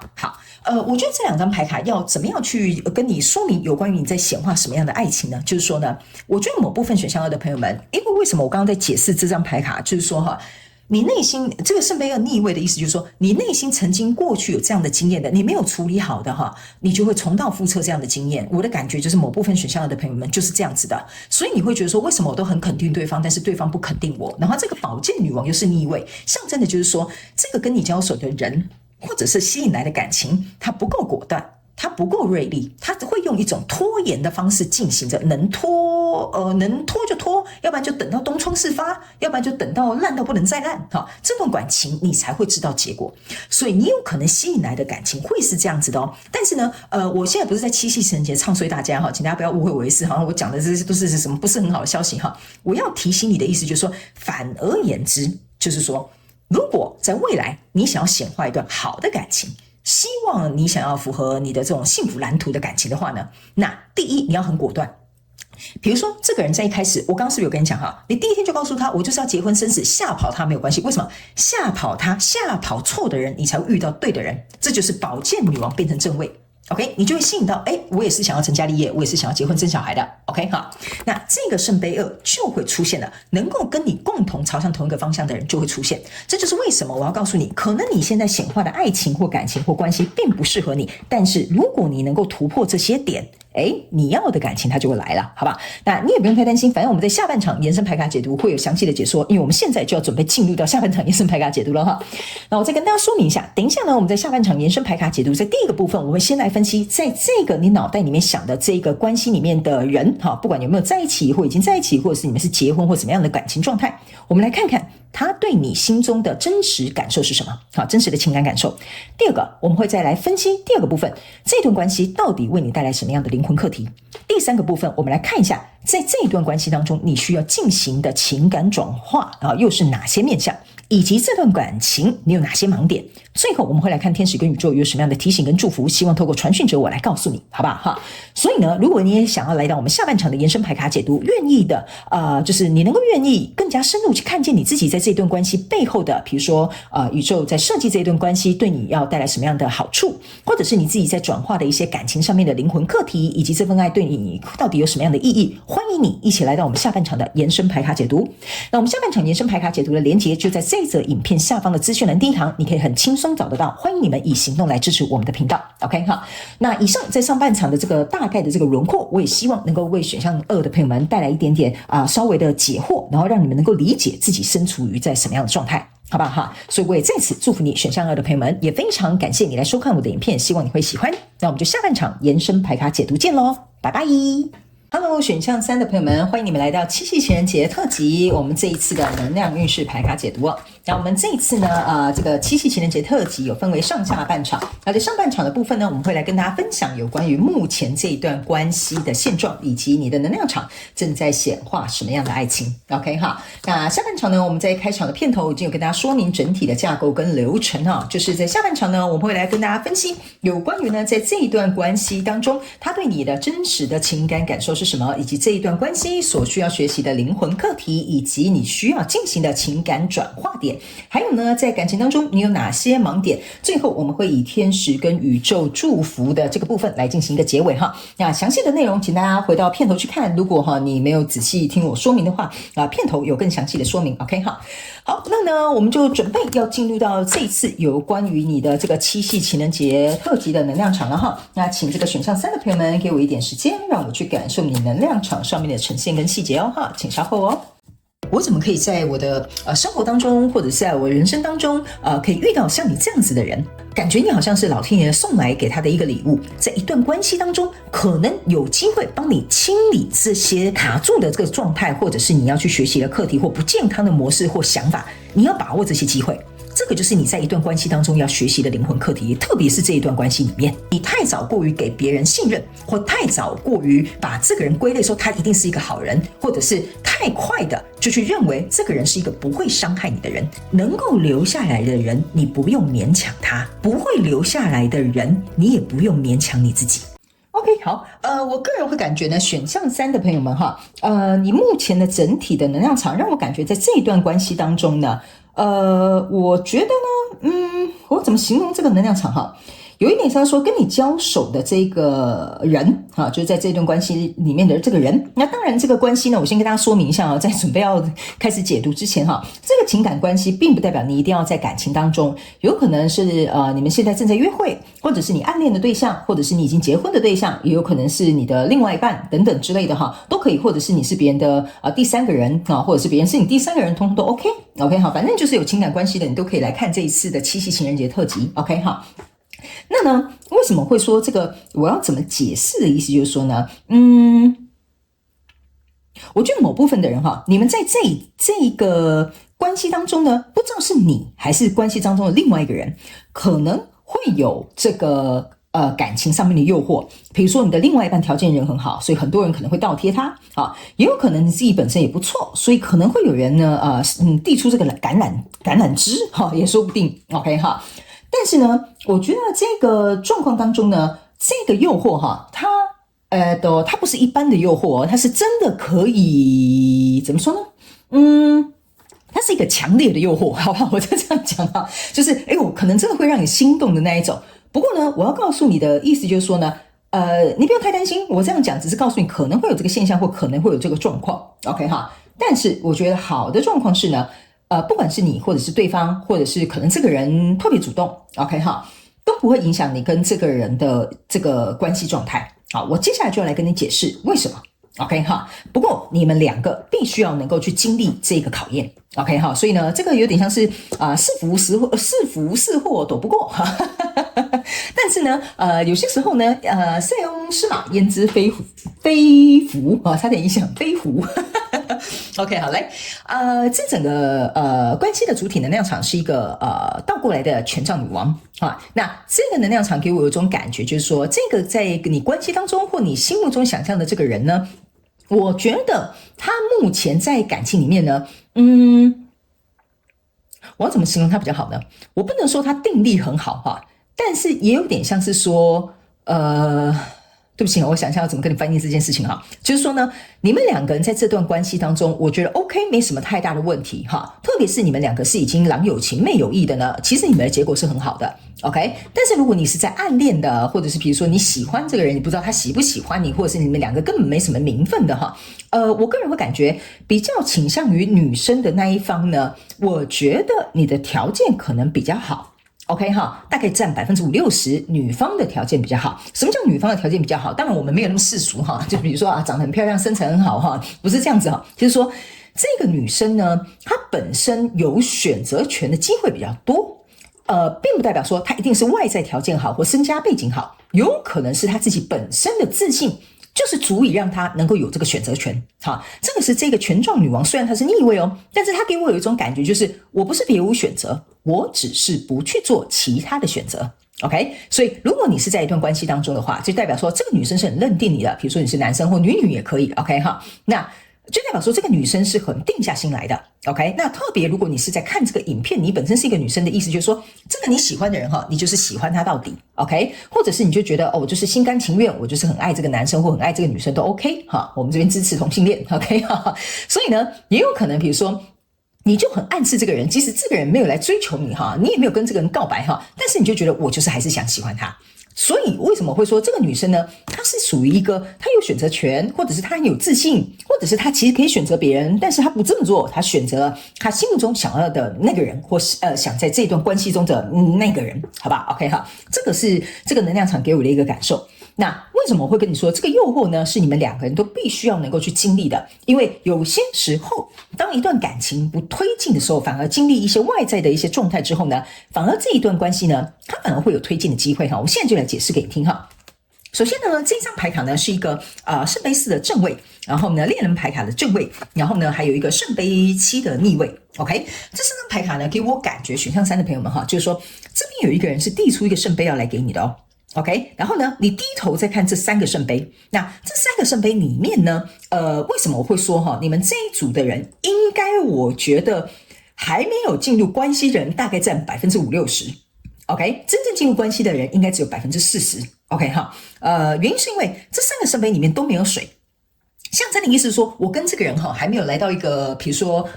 我觉得这2张牌卡要怎么样去跟你说明有关于你在显化什么样的爱情呢？就是说呢，我觉得某部分选项2的朋友们，因为为什么我刚刚在解释这张牌卡，就是说你内心这个圣杯2逆位的意思就是说，你内心曾经过去有这样的经验的，你没有处理好的你就会重蹈覆辙这样的经验。我的感觉就是某部分选项2的朋友们就是这样子的，所以你会觉得说，为什么我都很肯定对方，但是对方不肯定我？然后这个宝剑女王又是逆位，象征的就是说，这个跟你交手的人或者是吸引来的感情，它不够果断，它不够锐利，它会用一种拖延的方式进行着，能拖就拖，要不然就等到东窗事发，要不然就等到烂到不能再烂，这段感情你才会知道结果。所以你有可能吸引来的感情会是这样子的但是呢我现在不是在七夕情人节唱衰大家请大家不要误会我意思我讲的这些都是什么不是很好的消息我要提醒你的意思就是说，反而言之就是说，如果在未来你想要显化一段好的感情，希望你想要符合你的这种幸福蓝图的感情的话呢，那第一你要很果断。比如说这个人在一开始，我刚刚是不是有跟你讲你第一天就告诉他我就是要结婚生子，吓跑他没有关系。为什么？吓跑错的人，你才会遇到对的人。这就是宝剑女王变成正位。OK， 你就会吸引到，我也是想要成家立业，我也是想要结婚生小孩的。OK， 好，那这个圣杯2就会出现了，能够跟你共同朝向同一个方向的人就会出现。这就是为什么我要告诉你，可能你现在显化的爱情或感情或关系并不适合你，但是如果你能够突破这些点，你要的感情它就会来了，好吧？那你也不用太担心，反正我们在下半场延伸牌卡解读会有详细的解说，因为我们现在就要准备进入到下半场延伸牌卡解读了那我再跟大家说明一下，等一下呢，我们在下半场延伸牌卡解读，在第一个部分，我会先来分析在这个你脑袋里面想的这个关系里面的人不管有没有在一起，或已经在一起，或者是你们是结婚或怎么样的感情状态，我们来看看他对你心中的真实感受是什么？真实的情感感受。第二个，我们会再来分析第二个部分，这段关系到底为你带来什么样的灵魂课题。第三个部分，我们来看一下，在这一段关系当中，你需要进行的情感转化又是哪些面向，以及这段感情你有哪些盲点。最后我们会来看天使跟宇宙有什么样的提醒跟祝福，希望透过传讯者我来告诉你，好不好所以呢，如果你也想要来到我们下半场的延伸牌卡解读，愿意的就是你能够愿意更加深入去看见你自己在这段关系背后的，比如说宇宙在设计这一段关系对你要带来什么样的好处，或者是你自己在转化的一些感情上面的灵魂课题，以及这份爱对你到底有什么样的意义，欢迎你一起来到我们下半场的延伸牌卡解读。那我们下半场延伸牌卡解读的连结就在这则影片下方的资讯栏第一行，你可以很轻松找得到，欢迎你们以行动来支持我们的频道。 OK 那以上在上半场的这个大概的这个轮廓，我也希望能够为选项2的朋友们带来一点点稍微的解惑，然后让你们能够理解自己身处于在什么样的状态，好不好所以我也在此祝福你选项2的朋友们，也非常感谢你来收看我的影片，希望你会喜欢。那我们就下半场延伸牌卡解读见咯，拜拜。Hello， 选项3的朋友们，欢迎你们来到七夕情人节特辑。我们这一次的能量运势牌卡解读那我们这一次呢，这个七夕情人节特辑有分为上下半场。那在上半场的部分呢，我们会来跟大家分享有关于目前这一段关系的现状，以及你的能量场正在显化什么样的爱情。OK 那下半场呢，我们在开场的片头已经有跟大家说明整体的架构跟流程就是在下半场呢，我们会来跟大家分析有关于呢，在这一段关系当中，他对你的真实的情感感受是什么，以及这一段关系所需要学习的灵魂课题，以及你需要进行的情感转化点。还有呢，在感情当中你有哪些盲点？最后我们会以天使跟宇宙祝福的这个部分来进行一个结尾哈。那详细的内容请大家回到片头去看，如果你没有仔细听我说明的话，片头有更详细的说明 OK 哈。好，那呢我们就准备要进入到这一次有关于你的这个七夕情人节特辑的能量场了哈。那请这个选项3的朋友们给我一点时间，让我去感受你能量场上面的呈现跟细节哦哈，请稍后哦。我怎么可以在我的生活当中，或者是在我人生当中可以遇到像你这样子的人？感觉你好像是老天爷送来给他的一个礼物，在一段关系当中，可能有机会帮你清理这些卡住的这个状态，或者是你要去学习的课题或不健康的模式或想法，你要把握这些机会。这个就是你在一段关系当中要学习的灵魂课题，特别是这一段关系里面，你太早过于给别人信任，或太早过于把这个人归类说他一定是一个好人，或者是太快的就去认为这个人是一个不会伤害你的人。能够留下来的人，你不用勉强他；不会留下来的人，你也不用勉强你自己。OK， 好，我个人会感觉呢，选项3的朋友们哈，你目前的整体的能量场让我感觉在这一段关系当中呢，我觉得呢，我怎么形容这个能量场哈？有一点像说跟你交手的这个人啊，就是在这段关系里面的这个人。那当然这个关系呢，我先跟大家说明一下在准备要开始解读之前哈，这个情感关系并不代表你一定要在感情当中，有可能是你们现在正在约会，或者是你暗恋的对象，或者是你已经结婚的对象，也有可能是你的另外一半等等之类的哈，都可以，或者是你是别人的第三个人啊，或者是别人是你第三个人，通通都 OK 好，反正就是有情感关系的，你都可以来看这一次的七夕情人节特辑 OK 哈。那呢，为什么会说这个我要怎么解释的意思就是说呢，我觉得某部分的人哈，你们在这个关系当中呢，不知道是你还是关系当中的另外一个人，可能会有这个感情上面的诱惑。比如说你的另外一半条件人很好，所以很多人可能会倒贴他啊，也有可能你自己本身也不错，所以可能会有人呢递出这个橄榄枝哈，也说不定 OK 哈。但是呢，我觉得这个状况当中呢，这个诱惑哈，它不是一般的诱惑，它是真的可以怎么说呢？它是一个强烈的诱惑，好不好？我就这样讲哈，就是可能真的会让你心动的那一种。不过呢，我要告诉你的意思就是说呢，你不要太担心，我这样讲只是告诉你可能会有这个现象，或可能会有这个状况 ，OK 哈。但是我觉得好的状况是呢。不管是你或者是对方，或者是可能这个人特别主动 OK 哈，都不会影响你跟这个人的这个关系状态。好，我接下来就要来跟你解释为什么 OK 哈。不过你们两个必须要能够去经历这个考验 OK 哈，所以呢这个有点像是是福是祸躲不过哈。但是呢有些时候呢塞翁失马焉知非福啊，差点影响飞狐。OK 好，来这整个关系的主体能量场是一个倒过来的权杖女王啊。那这个能量场给我有一种感觉，就是说这个在你关系当中或你心目中想象的这个人呢，我觉得他目前在感情里面呢，我要怎么形容他比较好呢？我不能说他定力很好哈，但是也有点像是说对不起，我想一下要怎么跟你翻译这件事情哈。就是说呢，你们两个人在这段关系当中，我觉得 OK 没什么太大的问题哈。特别是你们两个是已经郎有情妹有意的呢，其实你们的结果是很好的 OK。但是如果你是在暗恋的，或者是比如说你喜欢这个人，你不知道他喜不喜欢你，或者是你们两个根本没什么名分的哈。我个人会感觉比较倾向于女生的那一方呢，我觉得你的条件可能比较好。OK 哈，大概占50%-60%，女方的条件比较好。什么叫女方的条件比较好？当然我们没有那么世俗哈，就比如说长得很漂亮，身材很好哈，不是这样子哈。就是说这个女生呢，她本身有选择权的机会比较多，并不代表说她一定是外在条件好或身家背景好，有可能是她自己本身的自信。就是足以让他能够有这个选择权，好，这个是这个权杖女王，虽然她是逆位哦，但是她给我有一种感觉，就是我不是别无选择，我只是不去做其他的选择。OK， 所以如果你是在一段关系当中的话，就代表说这个女生是很认定你的，比如说你是男生或女也可以 OK 哈，那就代表说这个女生是很定下心来的 OK。 那特别如果你是在看这个影片，你本身是一个女生的意思就是说，这个你喜欢的人你就是喜欢他到底 OK， 或者是你就觉得我就是心甘情愿，我就是很爱这个男生或很爱这个女生都 OK 哈，我们这边支持同性恋 OK 哈。所以呢也有可能比如说你就很暗示这个人，即使这个人没有来追求你哈，你也没有跟这个人告白哈，但是你就觉得我就是还是想喜欢他。所以为什么会说这个女生呢？她是属于一个她有选择权，或者是她很有自信，或者是她其实可以选择别人，但是她不这么做，她选择她心目中想要的那个人，或是想在这段关系中的那个人，好吧 ？OK 哈，这个是这个能量场给我的一个感受。那为什么我会跟你说这个诱惑呢？是你们两个人都必须要能够去经历的，因为有些时候，当一段感情不推进的时候，反而经历一些外在的一些状态之后呢，反而这一段关系呢，它反而会有推进的机会哈。我现在就来解释给你听哈。首先呢，这张牌卡呢是一个圣杯4的正位，然后呢恋人牌卡的正位，然后呢还有一个圣杯7的逆位。OK， 这3张牌卡呢给我感觉，选项3的朋友们哈，就是说这边有一个人是递出一个圣杯要来给你的哦。OK， 然后呢，你低头再看这3个圣杯，那这3个圣杯里面呢，为什么我会说哈，你们这一组的人应该，我觉得还没有进入关系的人大概占50%-60%。OK， 真正进入关系的人应该只有40%。OK 哈，原因是因为这3个圣杯里面都没有水。象征的意思是说，我跟这个人哈还没有来到一个，比如说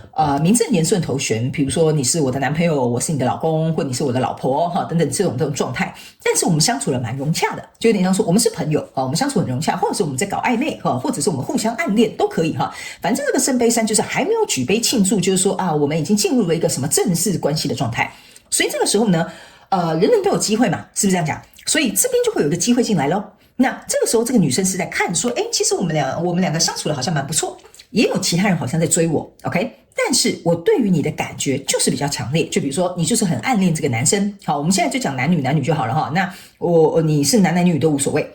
名正言顺的头衔，比如说你是我的男朋友，我是你的老公，或你是我的老婆哈等等这种状态。但是我们相处的蛮融洽的，就有点像说我们是朋友啊，我们相处很融洽，或者是我们在搞暧昧哈，或者是我们互相暗恋都可以哈。反正这个圣杯3就是还没有举杯庆祝，就是说我们已经进入了一个什么正式关系的状态。所以这个时候呢，人人都有机会嘛，是不是这样讲？所以这边就会有一个机会进来咯。那这个时候，这个女生是在看说，其实我们两个相处的好像蛮不错，也有其他人好像在追我 ，OK？ 但是我对于你的感觉就是比较强烈，就比如说你就是很暗恋这个男生，好，我们现在就讲男女就好了哈。那你是男女都无所谓，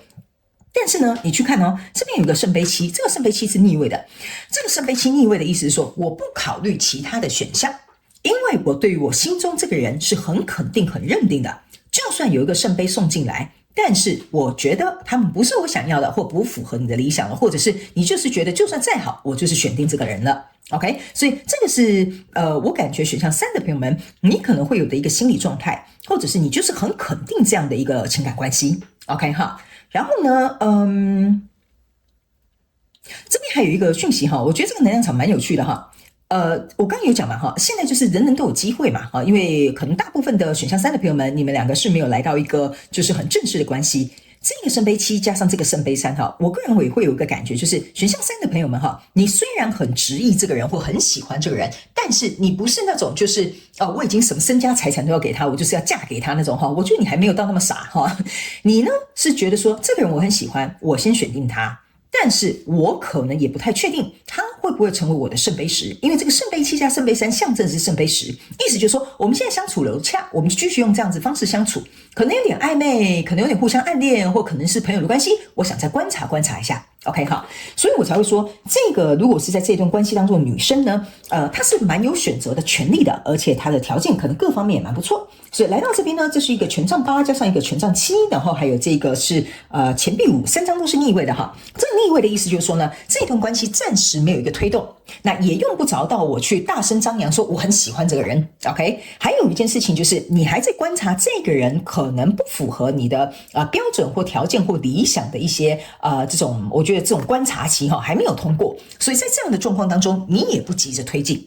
但是呢，你去看哦，这边有个圣杯7，这个圣杯7是逆位的，这个圣杯7逆位的意思是说，我不考虑其他的选项，因为我对于我心中这个人是很肯定、很认定的，就算有一个圣杯送进来。但是我觉得他们不是我想要的，或不符合你的理想了，或者是你就是觉得就算再好，我就是选定这个人了 ，OK？ 所以这个是我感觉选项3的朋友们，你可能会有的一个心理状态，或者是你就是很肯定这样的一个情感关系 ，OK 哈？然后呢，这边还有一个讯息哈，我觉得这个能量场蛮有趣的哈。我刚刚有讲嘛哈，现在就是人人都有机会嘛哈，因为可能大部分的选项3的朋友们，你们两个是没有来到一个就是很正式的关系。这个圣杯7加上这个圣杯3哈，我个人也会有一个感觉，就是选项3的朋友们哈，你虽然很执意这个人或很喜欢这个人，但是你不是那种就是我已经什么身家财产都要给他，我就是要嫁给他那种哈。我觉得你还没有到那么傻哈，你呢是觉得说这个人我很喜欢，我先选定他。但是我可能也不太确定他会不会成为我的圣杯10，因为这个圣杯7加圣杯3象征是圣杯10，意思就是说我们现在相处融洽，我们就继续用这样子方式相处，可能有点暧昧，可能有点互相暗恋，或可能是朋友的关系，我想再观察一下。OK 好，所以我才会说，这个如果是在这段关系当中的女生呢，她是蛮有选择的权利的，而且她的条件可能各方面也蛮不错，所以来到这边呢，这是一个权杖8加上一个权杖7，然后还有这个是钱币5，3张都是逆位的哈。这个逆位的意思就是说呢，这段关系暂时没有一个推动，那也用不着到我去大声张扬说我很喜欢这个人 ，OK？ 还有一件事情就是你还在观察这个人可能不符合你的标准或条件或理想的一些这种，我觉得这种观察期哈还没有通过，所以在这样的状况当中，你也不急着推进。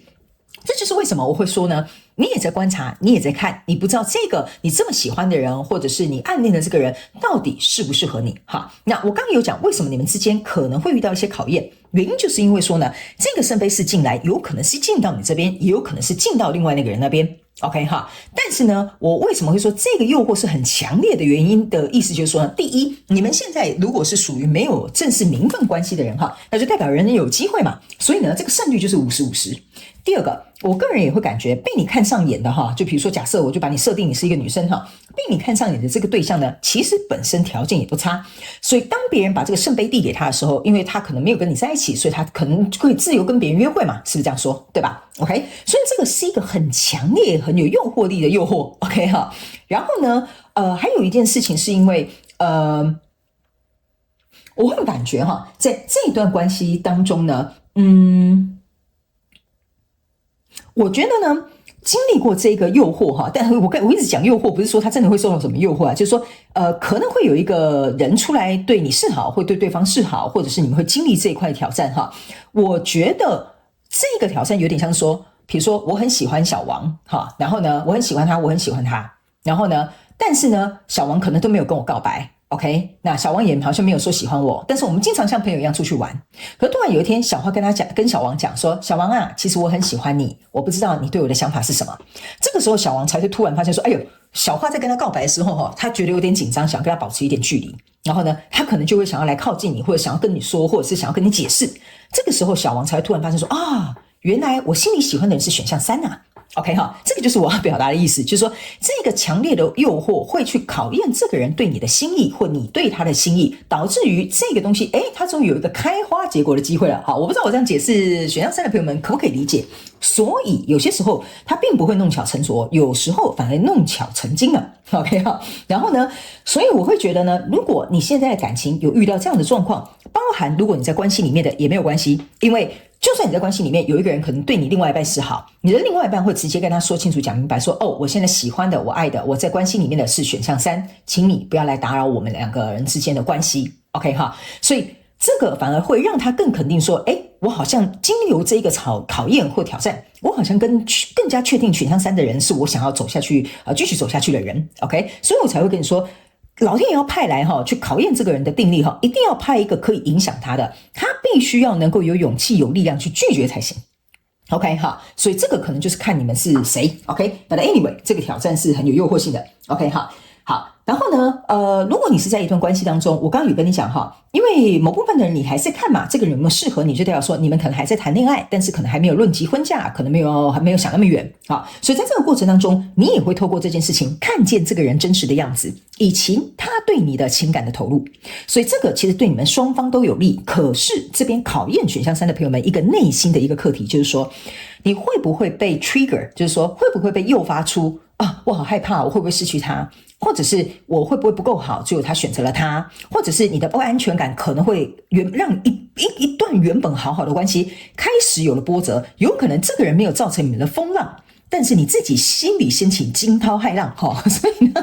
这就是为什么我会说呢，你也在观察，你也在看，你不知道这个你这么喜欢的人，或者是你暗恋的这个人到底适不适合你哈。那我刚刚有讲为什么你们之间可能会遇到一些考验，原因就是因为说呢，这个圣杯4进来有可能是进到你这边，也有可能是进到另外那个人那边。OK 哈，但是呢，我为什么会说这个诱惑是很强烈的原因的意思就是说呢，第一，你们现在如果是属于没有正式名分关系的人哈，那就代表人人有机会嘛，所以呢，这个胜率就是50-50。第二个，我个人也会感觉被你看上眼的哈，就比如说假设我就把你设定你是一个女生哈，被你看上眼的这个对象呢，其实本身条件也不差，所以当别人把这个圣杯递给他的时候，因为他可能没有跟你在一起，所以他可能会自由跟别人约会嘛，是不是这样说，对吧 ？OK， 所以这个是一个很强烈、很有诱惑力的诱惑 ，OK 哈。然后呢，还有一件事情是因为我会感觉哈，在这段关系当中呢，我觉得呢，经历过这个诱惑哈，但我一直讲诱惑，不是说他真的会受到什么诱惑啊，就是说可能会有一个人出来对你示好，会对对方示好，或者是你们会经历这一块挑战哈。我觉得这个挑战有点像说，比如说我很喜欢小王哈，然后呢我很喜欢他，然后呢但是呢小王可能都没有跟我告白。OK， 那小王也好像没有说喜欢我，但是我们经常像朋友一样出去玩。可是突然有一天，小花跟小王讲说：“小王啊，其实我很喜欢你，我不知道你对我的想法是什么。”这个时候，小王才会突然发现说：“哎呦，小花在跟他告白的时候，他觉得有点紧张，想跟他保持一点距离。然后呢，他可能就会想要来靠近你，或者想要跟你说，或者是想要跟你解释。这个时候，小王才会突然发现说：啊，原来我心里喜欢的人是选项3啊。” OK 哈，这个就是我要表达的意思，就是说这个强烈的诱惑会去考验这个人对你的心意，或你对他的心意，导致于这个东西，它终于有一个开花结果的机会了。好，我不知道我这样解释选项3的朋友们可不可以理解？所以有些时候他并不会弄巧成拙，有时候反而弄巧成精了。OK 哈，然后呢，所以我会觉得呢，如果你现在的感情有遇到这样的状况，包含如果你在关系里面的也没有关系，因为就算你在关系里面有一个人可能对你另外一半示好，你的另外一半会直接跟他说清楚讲明白说，哦，我现在喜欢的我爱的我在关系里面的是选项3，请你不要来打扰我们2个人之间的关系。 OK 哈，所以这个反而会让他更肯定说，我好像经由这个考验或挑战，我好像更加确定选项3的人是我想要走下去继续走下去的人。 OK， 所以我才会跟你说老天爷要派来去考验这个人的定力一定要派一个可以影响他的，他必须要能够有勇气有力量去拒绝才行。 OK 好，所以这个可能就是看你们是谁。 OK， but anyway 这个挑战是很有诱惑性的。 OK 好，然后呢如果你是在一段关系当中，我刚刚有跟你讲因为某部分的人你还是看嘛，这个人有没有适合你，就代表说你们可能还在谈恋爱，但是可能还没有论及婚嫁，可能还没有想那么远。所以在这个过程当中，你也会透过这件事情看见这个人真实的样子，以及他对你的情感的投入。所以这个其实对你们双方都有利。可是这边考验选项3的朋友们一个内心的一个课题，就是说你会不会被 trigger， 就是说会不会被诱发出我好害怕我会不会失去他，或者是我会不会不够好，只有他选择了他，或者是你的不安全感可能会让一段原本好好的关系开始有了波折。有可能这个人没有造成你们的风浪，但是你自己心里掀起惊涛骇浪所以呢，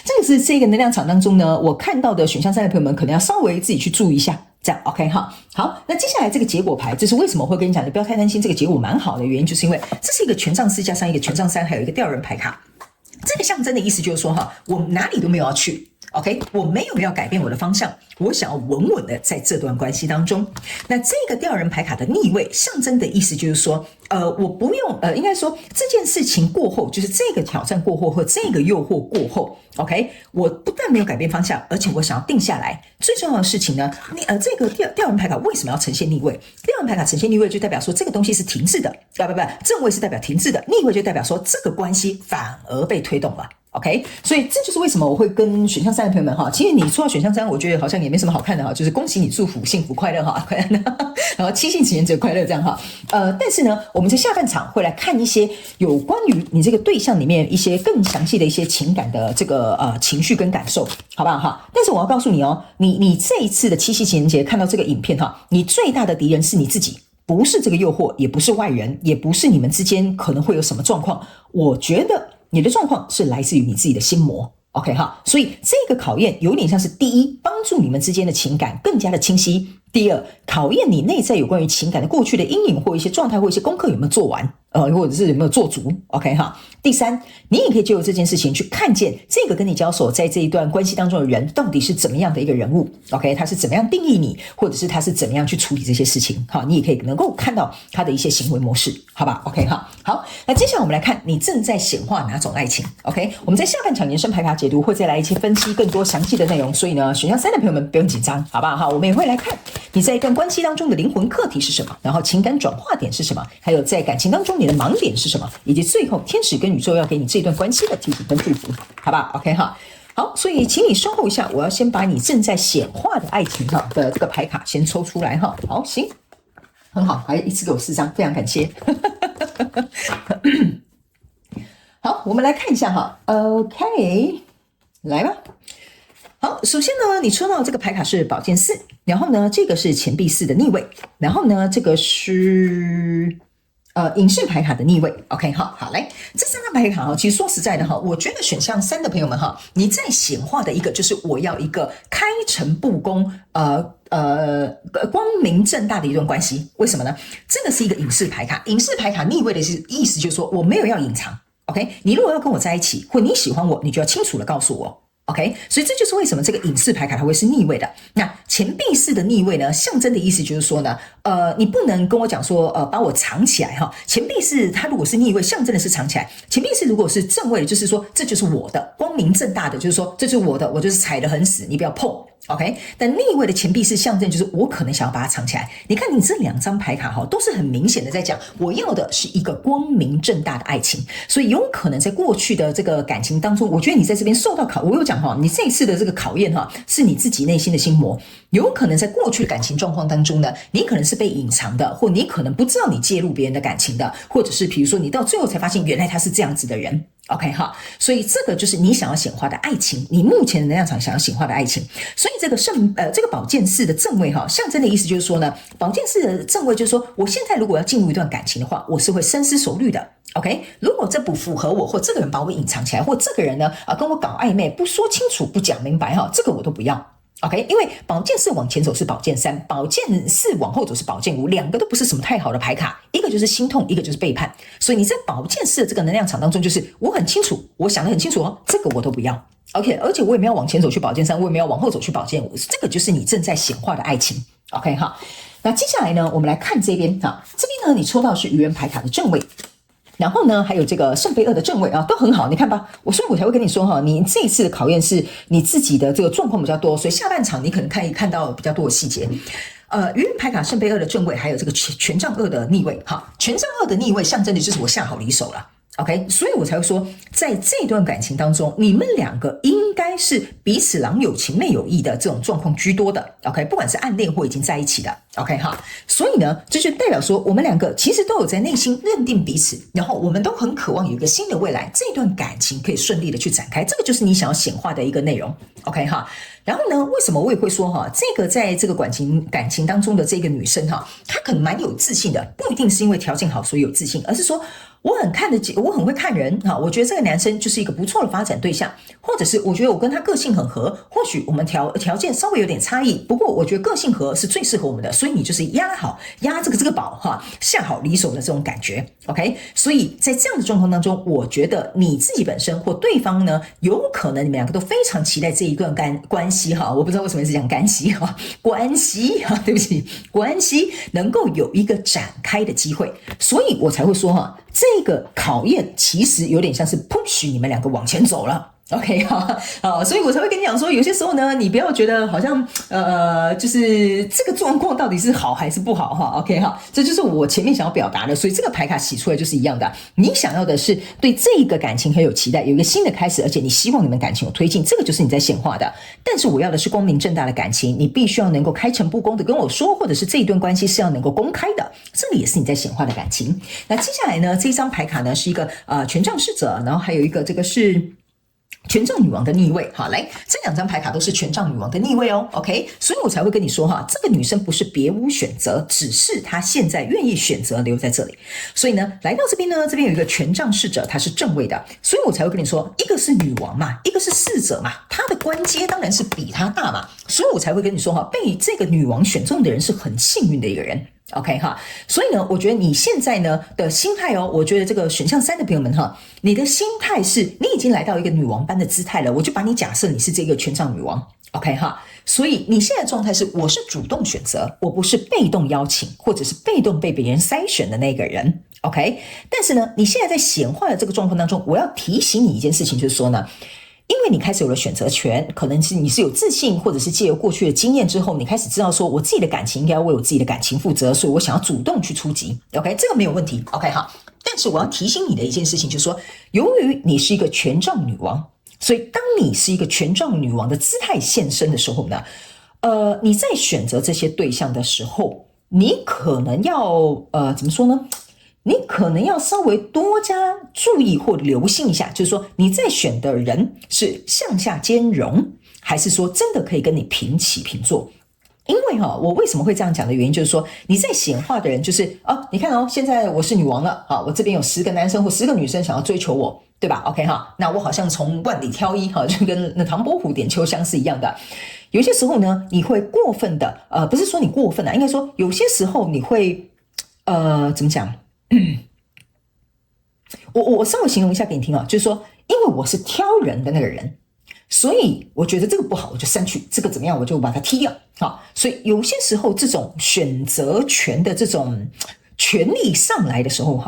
这个是这个能量场当中呢，我看到的选项3的朋友们可能要稍微自己去注意一下。这样 OK 好，那接下来这个结果牌，这是为什么我会跟你讲，你不要太担心，这个结果蛮好的原因，就是因为这是一个权杖4加上一个权杖3，还有一个吊人牌卡。这个象征的意思就是说我哪里都没有要去。OK， 我没有要改变我的方向，我想要稳稳的在这段关系当中。那这个吊人牌卡的逆位象征的意思就是说，我不用应该说这件事情过后，就是这个挑战过后或这个诱惑过后 ，OK， 我不但没有改变方向，而且我想要定下来。最重要的事情呢，这个吊人牌卡为什么要呈现逆位？吊人牌卡呈现逆位就代表说这个东西是停滞的，不，正位是代表停滞的，逆位就代表说这个关系反而被推动了。OK， 所以这就是为什么我会跟选项3的朋友们其实你说到选项3，我觉得好像也没什么好看的就是恭喜你，祝福幸福快乐然后七夕情人节快乐这样但是呢，我们在下半场会来看一些有关于你这个对象里面一些更详细的一些情感的这个情绪跟感受，好不好但是我要告诉你你这一次的七夕情人节看到这个影片你最大的敌人是你自己，不是这个诱惑，也不是外人，也不是你们之间可能会有什么状况。我觉得你的状况是来自于你自己的心魔。 OK 所以这个考验有点像是第一，帮助你们之间的情感更加的清晰；第二，考验你内在有关于情感的过去的阴影或一些状态或一些功课有没有做完，或者是有没有做足。 OK 第三，你也可以借由这件事情去看见这个跟你交手在这一段关系当中的人到底是怎么样的一个人物。 OK， 他是怎么样定义你，或者是他是怎么样去处理这些事情。你也可以能够看到他的一些行为模式，好吧 OK 好，那接下来我们来看你正在显化哪种爱情。 OK， 我们在下半场延伸牌卡解读会再来一些分析更多详细的内容，所以呢选项3的朋友们不用紧张，好不好我们也会来看你在一段关系当中的灵魂课题是什么，然后情感转化点是什么，还有在感情当中你的盲点是什么，以及最后天使跟宇宙要给你这段关系的提醒跟祝福，好不好 OK 好，所以请你稍后一下，我要先把你正在显化的爱情的这个牌卡先抽出来好，行，很好，还一次给我4张，非常感谢好，我们来看一下OK， 来吧。好，首先呢，你抽到这个牌卡是宝剑4，然后呢，这个是钱币4的逆位，然后呢，这个是隐士牌卡的逆位。 OK 好，来，这3张牌卡其实说实在的我觉得选项3的朋友们你在显化的一个就是我要一个开诚布公光明正大的一段关系。为什么呢？这个是一个隐士牌卡，隐士牌卡逆位的意思就是说我没有要隐藏。OK， 你如果要跟我在一起，或你喜欢我，你就要清楚的告诉我。OK， 所以这就是为什么这个隐士牌卡它会是逆位的。那钱币式的逆位呢，象征的意思就是说呢，你不能跟我讲说，把我藏起来哈。钱币式它如果是逆位，象征的是藏起来；钱币式如果是正位的，就是说这就是我的，光明正大的，就是说这就是我的，我就是踩得很死，你不要碰。OK， 但逆位的钱币是象征，就是我可能想要把它藏起来。你看你这2张牌卡哈，都是很明显的在讲，我要的是一个光明正大的爱情。所以有可能在过去的这个感情当中，我觉得你在这边受到我有讲哈，你这一次的这个考验哈，是你自己内心的心魔。有可能在过去的感情状况当中呢，你可能是被隐藏的，或你可能不知道你介入别人的感情的，或者是比如说你到最后才发现原来他是这样子的人。OK 哈，所以这个就是你想要显化的爱情，你目前的能量场想要显化的爱情。所以这个宝剑四的正位哈，象征的意思就是说呢，宝剑四的正位就是说，我现在如果要进入一段感情的话，我是会深思熟虑的。OK， 如果这不符合我，或这个人把我隐藏起来，或这个人呢跟我搞暧昧，不说清楚，不讲明白哈，这个我都不要。OK， 因为宝剑四往前走是宝剑三，宝剑四往后走是宝剑五，两个都不是什么太好的牌卡，一个就是心痛，一个就是背叛。所以你在宝剑四的这个能量场当中，就是我很清楚，我想得很清楚哦，这个我都不要。OK， 而且我也没有往前走去宝剑三，我也没有往后走去宝剑五，这个就是你正在显化的爱情。OK 哈，那接下来呢，我们来看这边哈，这边呢你抽到是愚人牌卡的正位。然后呢，还有这个圣杯2的正位啊，都很好，你看吧，所以我才会跟你说哈，你这一次的考验是你自己的这个状况比较多，所以下半场你可能可以看到比较多的细节。愚人牌卡圣杯2的正位，还有这个权杖2的逆位，哈，权杖2的逆位象征的就是我下好离手了。OK， 所以我才会说，在这段感情当中，你们两个应该是彼此郎有情妹有意的这种状况居多的。OK， 不管是暗恋或已经在一起的。OK 哈，所以呢，这就代表说，我们两个其实都有在内心认定彼此，然后我们都很渴望有一个新的未来，这段感情可以顺利的去展开，这个就是你想要显化的一个内容。OK 哈，然后呢，为什么我也会说哈，这个在这个感情当中的这个女生哈，她可能蛮有自信的，不一定是因为条件好所以有自信，而是说我很会看人哈，我觉得这个男生就是一个不错的发展对象，或者是我觉得我跟他个性很合，或许我们条件稍微有点差异，不过我觉得个性合是最适合我们的，所以你就是压这个宝哈，下好离手的这种感觉。OK， 所以在这样的状况当中，我觉得你自己本身或对方呢，有可能你们两个都非常期待这一段关系哈，我不知道为什么是讲干系哈，关系哈，对不起，关系能够有一个展开的机会，所以我才会说哈，这个考验其实有点像是 push 你们两个往前走了。OK 哈，所以我才会跟你讲说，有些时候呢，你不要觉得好像就是这个状况到底是好还是不好哈。OK 哈，这就是我前面想要表达的，所以这个牌卡洗出来就是一样的。你想要的是对这个感情很有期待，有一个新的开始，而且你希望你们感情有推进，这个就是你在显化的。但是我要的是光明正大的感情，你必须要能够开诚布公的跟我说，或者是这一段关系是要能够公开的，这个也是你在显化的感情。那接下来呢，这一张牌卡呢是一个权杖侍者，然后还有一个这个是权杖女王的逆位。好，来，这2张牌卡都是权杖女王的逆位哦。OK， 所以我才会跟你说哈，这个女生不是别无选择，只是她现在愿意选择留在这里。所以呢，来到这边呢，这边有一个权杖侍者，她是正位的，所以我才会跟你说，一个是女王嘛，一个是侍者嘛，她的官阶当然是比她大嘛，所以我才会跟你说哈，被这个女王选中的人是很幸运的一个人。OK 哈，所以呢，我觉得你现在呢的心态哦，我觉得这个选项3的朋友们哈，你的心态是你已经来到一个女王般的姿态了，我就把你假设你是这个权杖女王。OK 哈，所以你现在的状态是我是主动选择，我不是被动邀请或者是被动被别人筛选的那个人。OK， 但是呢，你现在在显化的这个状况当中，我要提醒你一件事情，就是说呢，因为你开始有了选择权，可能是你是有自信，或者是借由过去的经验之后，你开始知道说我自己的感情应该要为我自己的感情负责，所以我想要主动去出击。OK， 这个没有问题。OK 好，但是我要提醒你的一件事情就是说，由于你是一个权杖女王，所以当你是一个权杖女王的姿态现身的时候呢，你在选择这些对象的时候，你可能要怎么说呢？你可能要稍微多加注意或留心一下，就是说你在选的人是向下兼容，还是说真的可以跟你平起平坐。因为我为什么会这样讲的原因就是说，你在显化的人就是你看现在我是女王了我这边有10个男生或10个女生想要追求我，对吧 ？OK 那我好像从万里挑一就跟那唐伯虎点秋香是一样的。有些时候呢，你会过分的，不是说你过分了，应该说有些时候你会，怎么讲？我稍微形容一下给你听啊，就是说，因为我是挑人的那个人，所以我觉得这个不好，我就删去；这个怎么样，我就把它踢掉。好，所以有些时候这种选择权的这种权利上来的时候，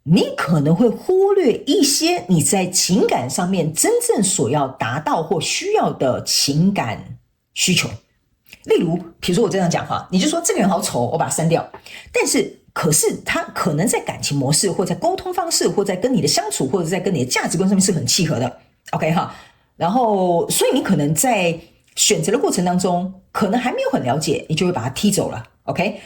你可能会忽略一些你在情感上面真正所要达到或需要的情感需求。例如，比如说我这样讲哈，你就说这个人好丑，我把他删掉。可是他可能在感情模式，或在沟通方式，或在跟你的相处，或者在跟你的价值观上面是很契合的。OK 哈，然后所以你可能在选择的过程当中，可能还没有很了解，你就会把他踢走了。OK，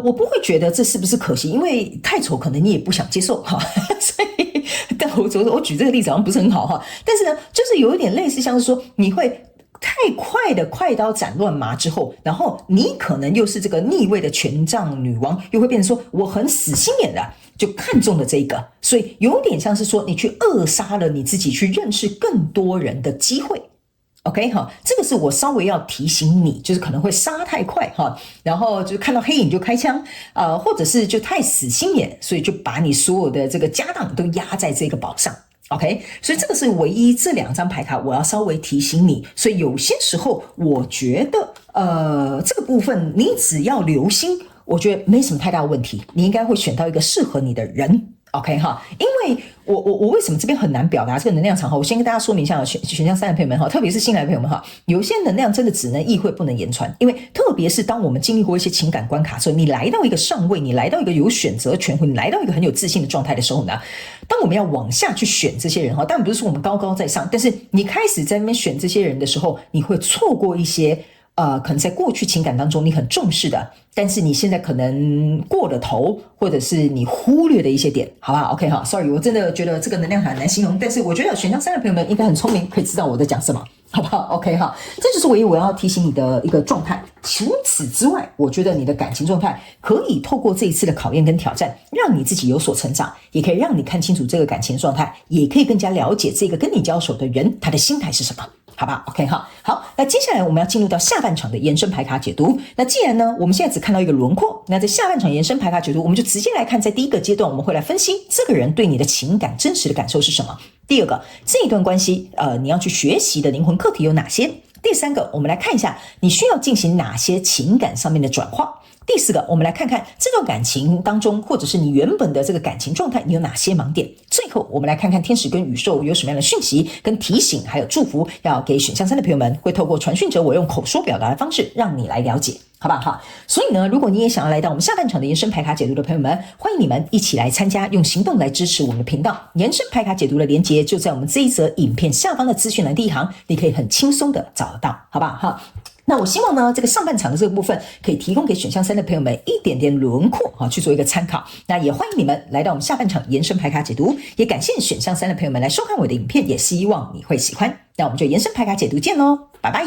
我不会觉得这是不是可惜，因为太丑可能你也不想接受哈，所以但我举这个例子好像不是很好哈，但是呢，就是有一点类似，像是说你会太快的快刀斩乱麻之后，然后你可能又是这个逆位的权杖女王，又会变成说我很死心眼的就看中了这个，所以有点像是说你去扼杀了你自己去认识更多人的机会。OK 哈，这个是我稍微要提醒你，就是可能会杀太快哈，然后就看到黑影就开枪，或者是就太死心眼，所以就把你所有的这个家当都压在这个宝上。OK， 所以这个是唯一这2张牌卡我要稍微提醒你，所以有些时候我觉得这个部分你只要留心，我觉得没什么太大的问题，你应该会选到一个适合你的人。OK 哈，因为我为什么这边很难表达这个能量场哈？我先跟大家说明一下选项3的朋友们哈，特别是新来的朋友们哈，有些能量真的只能意会不能言传，因为特别是当我们经历过一些情感关卡的时候，你来到一个上位，你来到一个有选择权，你来到一个很有自信的状态的时候呢，当我们要往下去选这些人哈，当然不是说我们高高在上，但是你开始在那边选这些人的时候，你会错过一些可能在过去情感当中你很重视的，但是你现在可能过了头，或者是你忽略的一些点，好不好 ？OK 哈 ，Sorry， 我真的觉得这个能量很难形容，但是我觉得选项3的朋友们应该很聪明，可以知道我在讲什么，好不好 ？OK 哈，这就是唯一我要提醒你的一个状态。除此之外，我觉得你的感情状态可以透过这一次的考验跟挑战，让你自己有所成长，也可以让你看清楚这个感情状态，也可以更加了解这个跟你交手的人他的心态是什么。好吧 ，OK 哈，好，那接下来我们要进入到下半场的延伸牌卡解读。那既然呢，我们现在只看到一个轮廓，那在下半场延伸牌卡解读，我们就直接来看，在第一个阶段，我们会来分析这个人对你的情感真实的感受是什么。第二个，这一段关系，你要去学习的灵魂课题有哪些？第三个，我们来看一下你需要进行哪些情感上面的转化。第四个，我们来看看这段感情当中，或者是你原本的这个感情状态，你有哪些盲点。最后，我们来看看天使跟宇宙有什么样的讯息、跟提醒，还有祝福，要给选项3的朋友们，会透过传讯者我用口说表达的方式，让你来了解。好不好？所以呢，如果你也想要来到我们下半场的延伸牌卡解读的朋友们，欢迎你们一起来参加，用行动来支持我们的频道。延伸牌卡解读的连结就在我们这一则影片下方的资讯栏第一行，你可以很轻松的找得到，好不好？那我希望呢，这个上半场的这个部分可以提供给选项3的朋友们一点点轮廓去做一个参考。那也欢迎你们来到我们下半场延伸牌卡解读，也感谢选项3的朋友们来收看我的影片，也希望你会喜欢。那我们就延伸牌卡解读见咯，拜拜。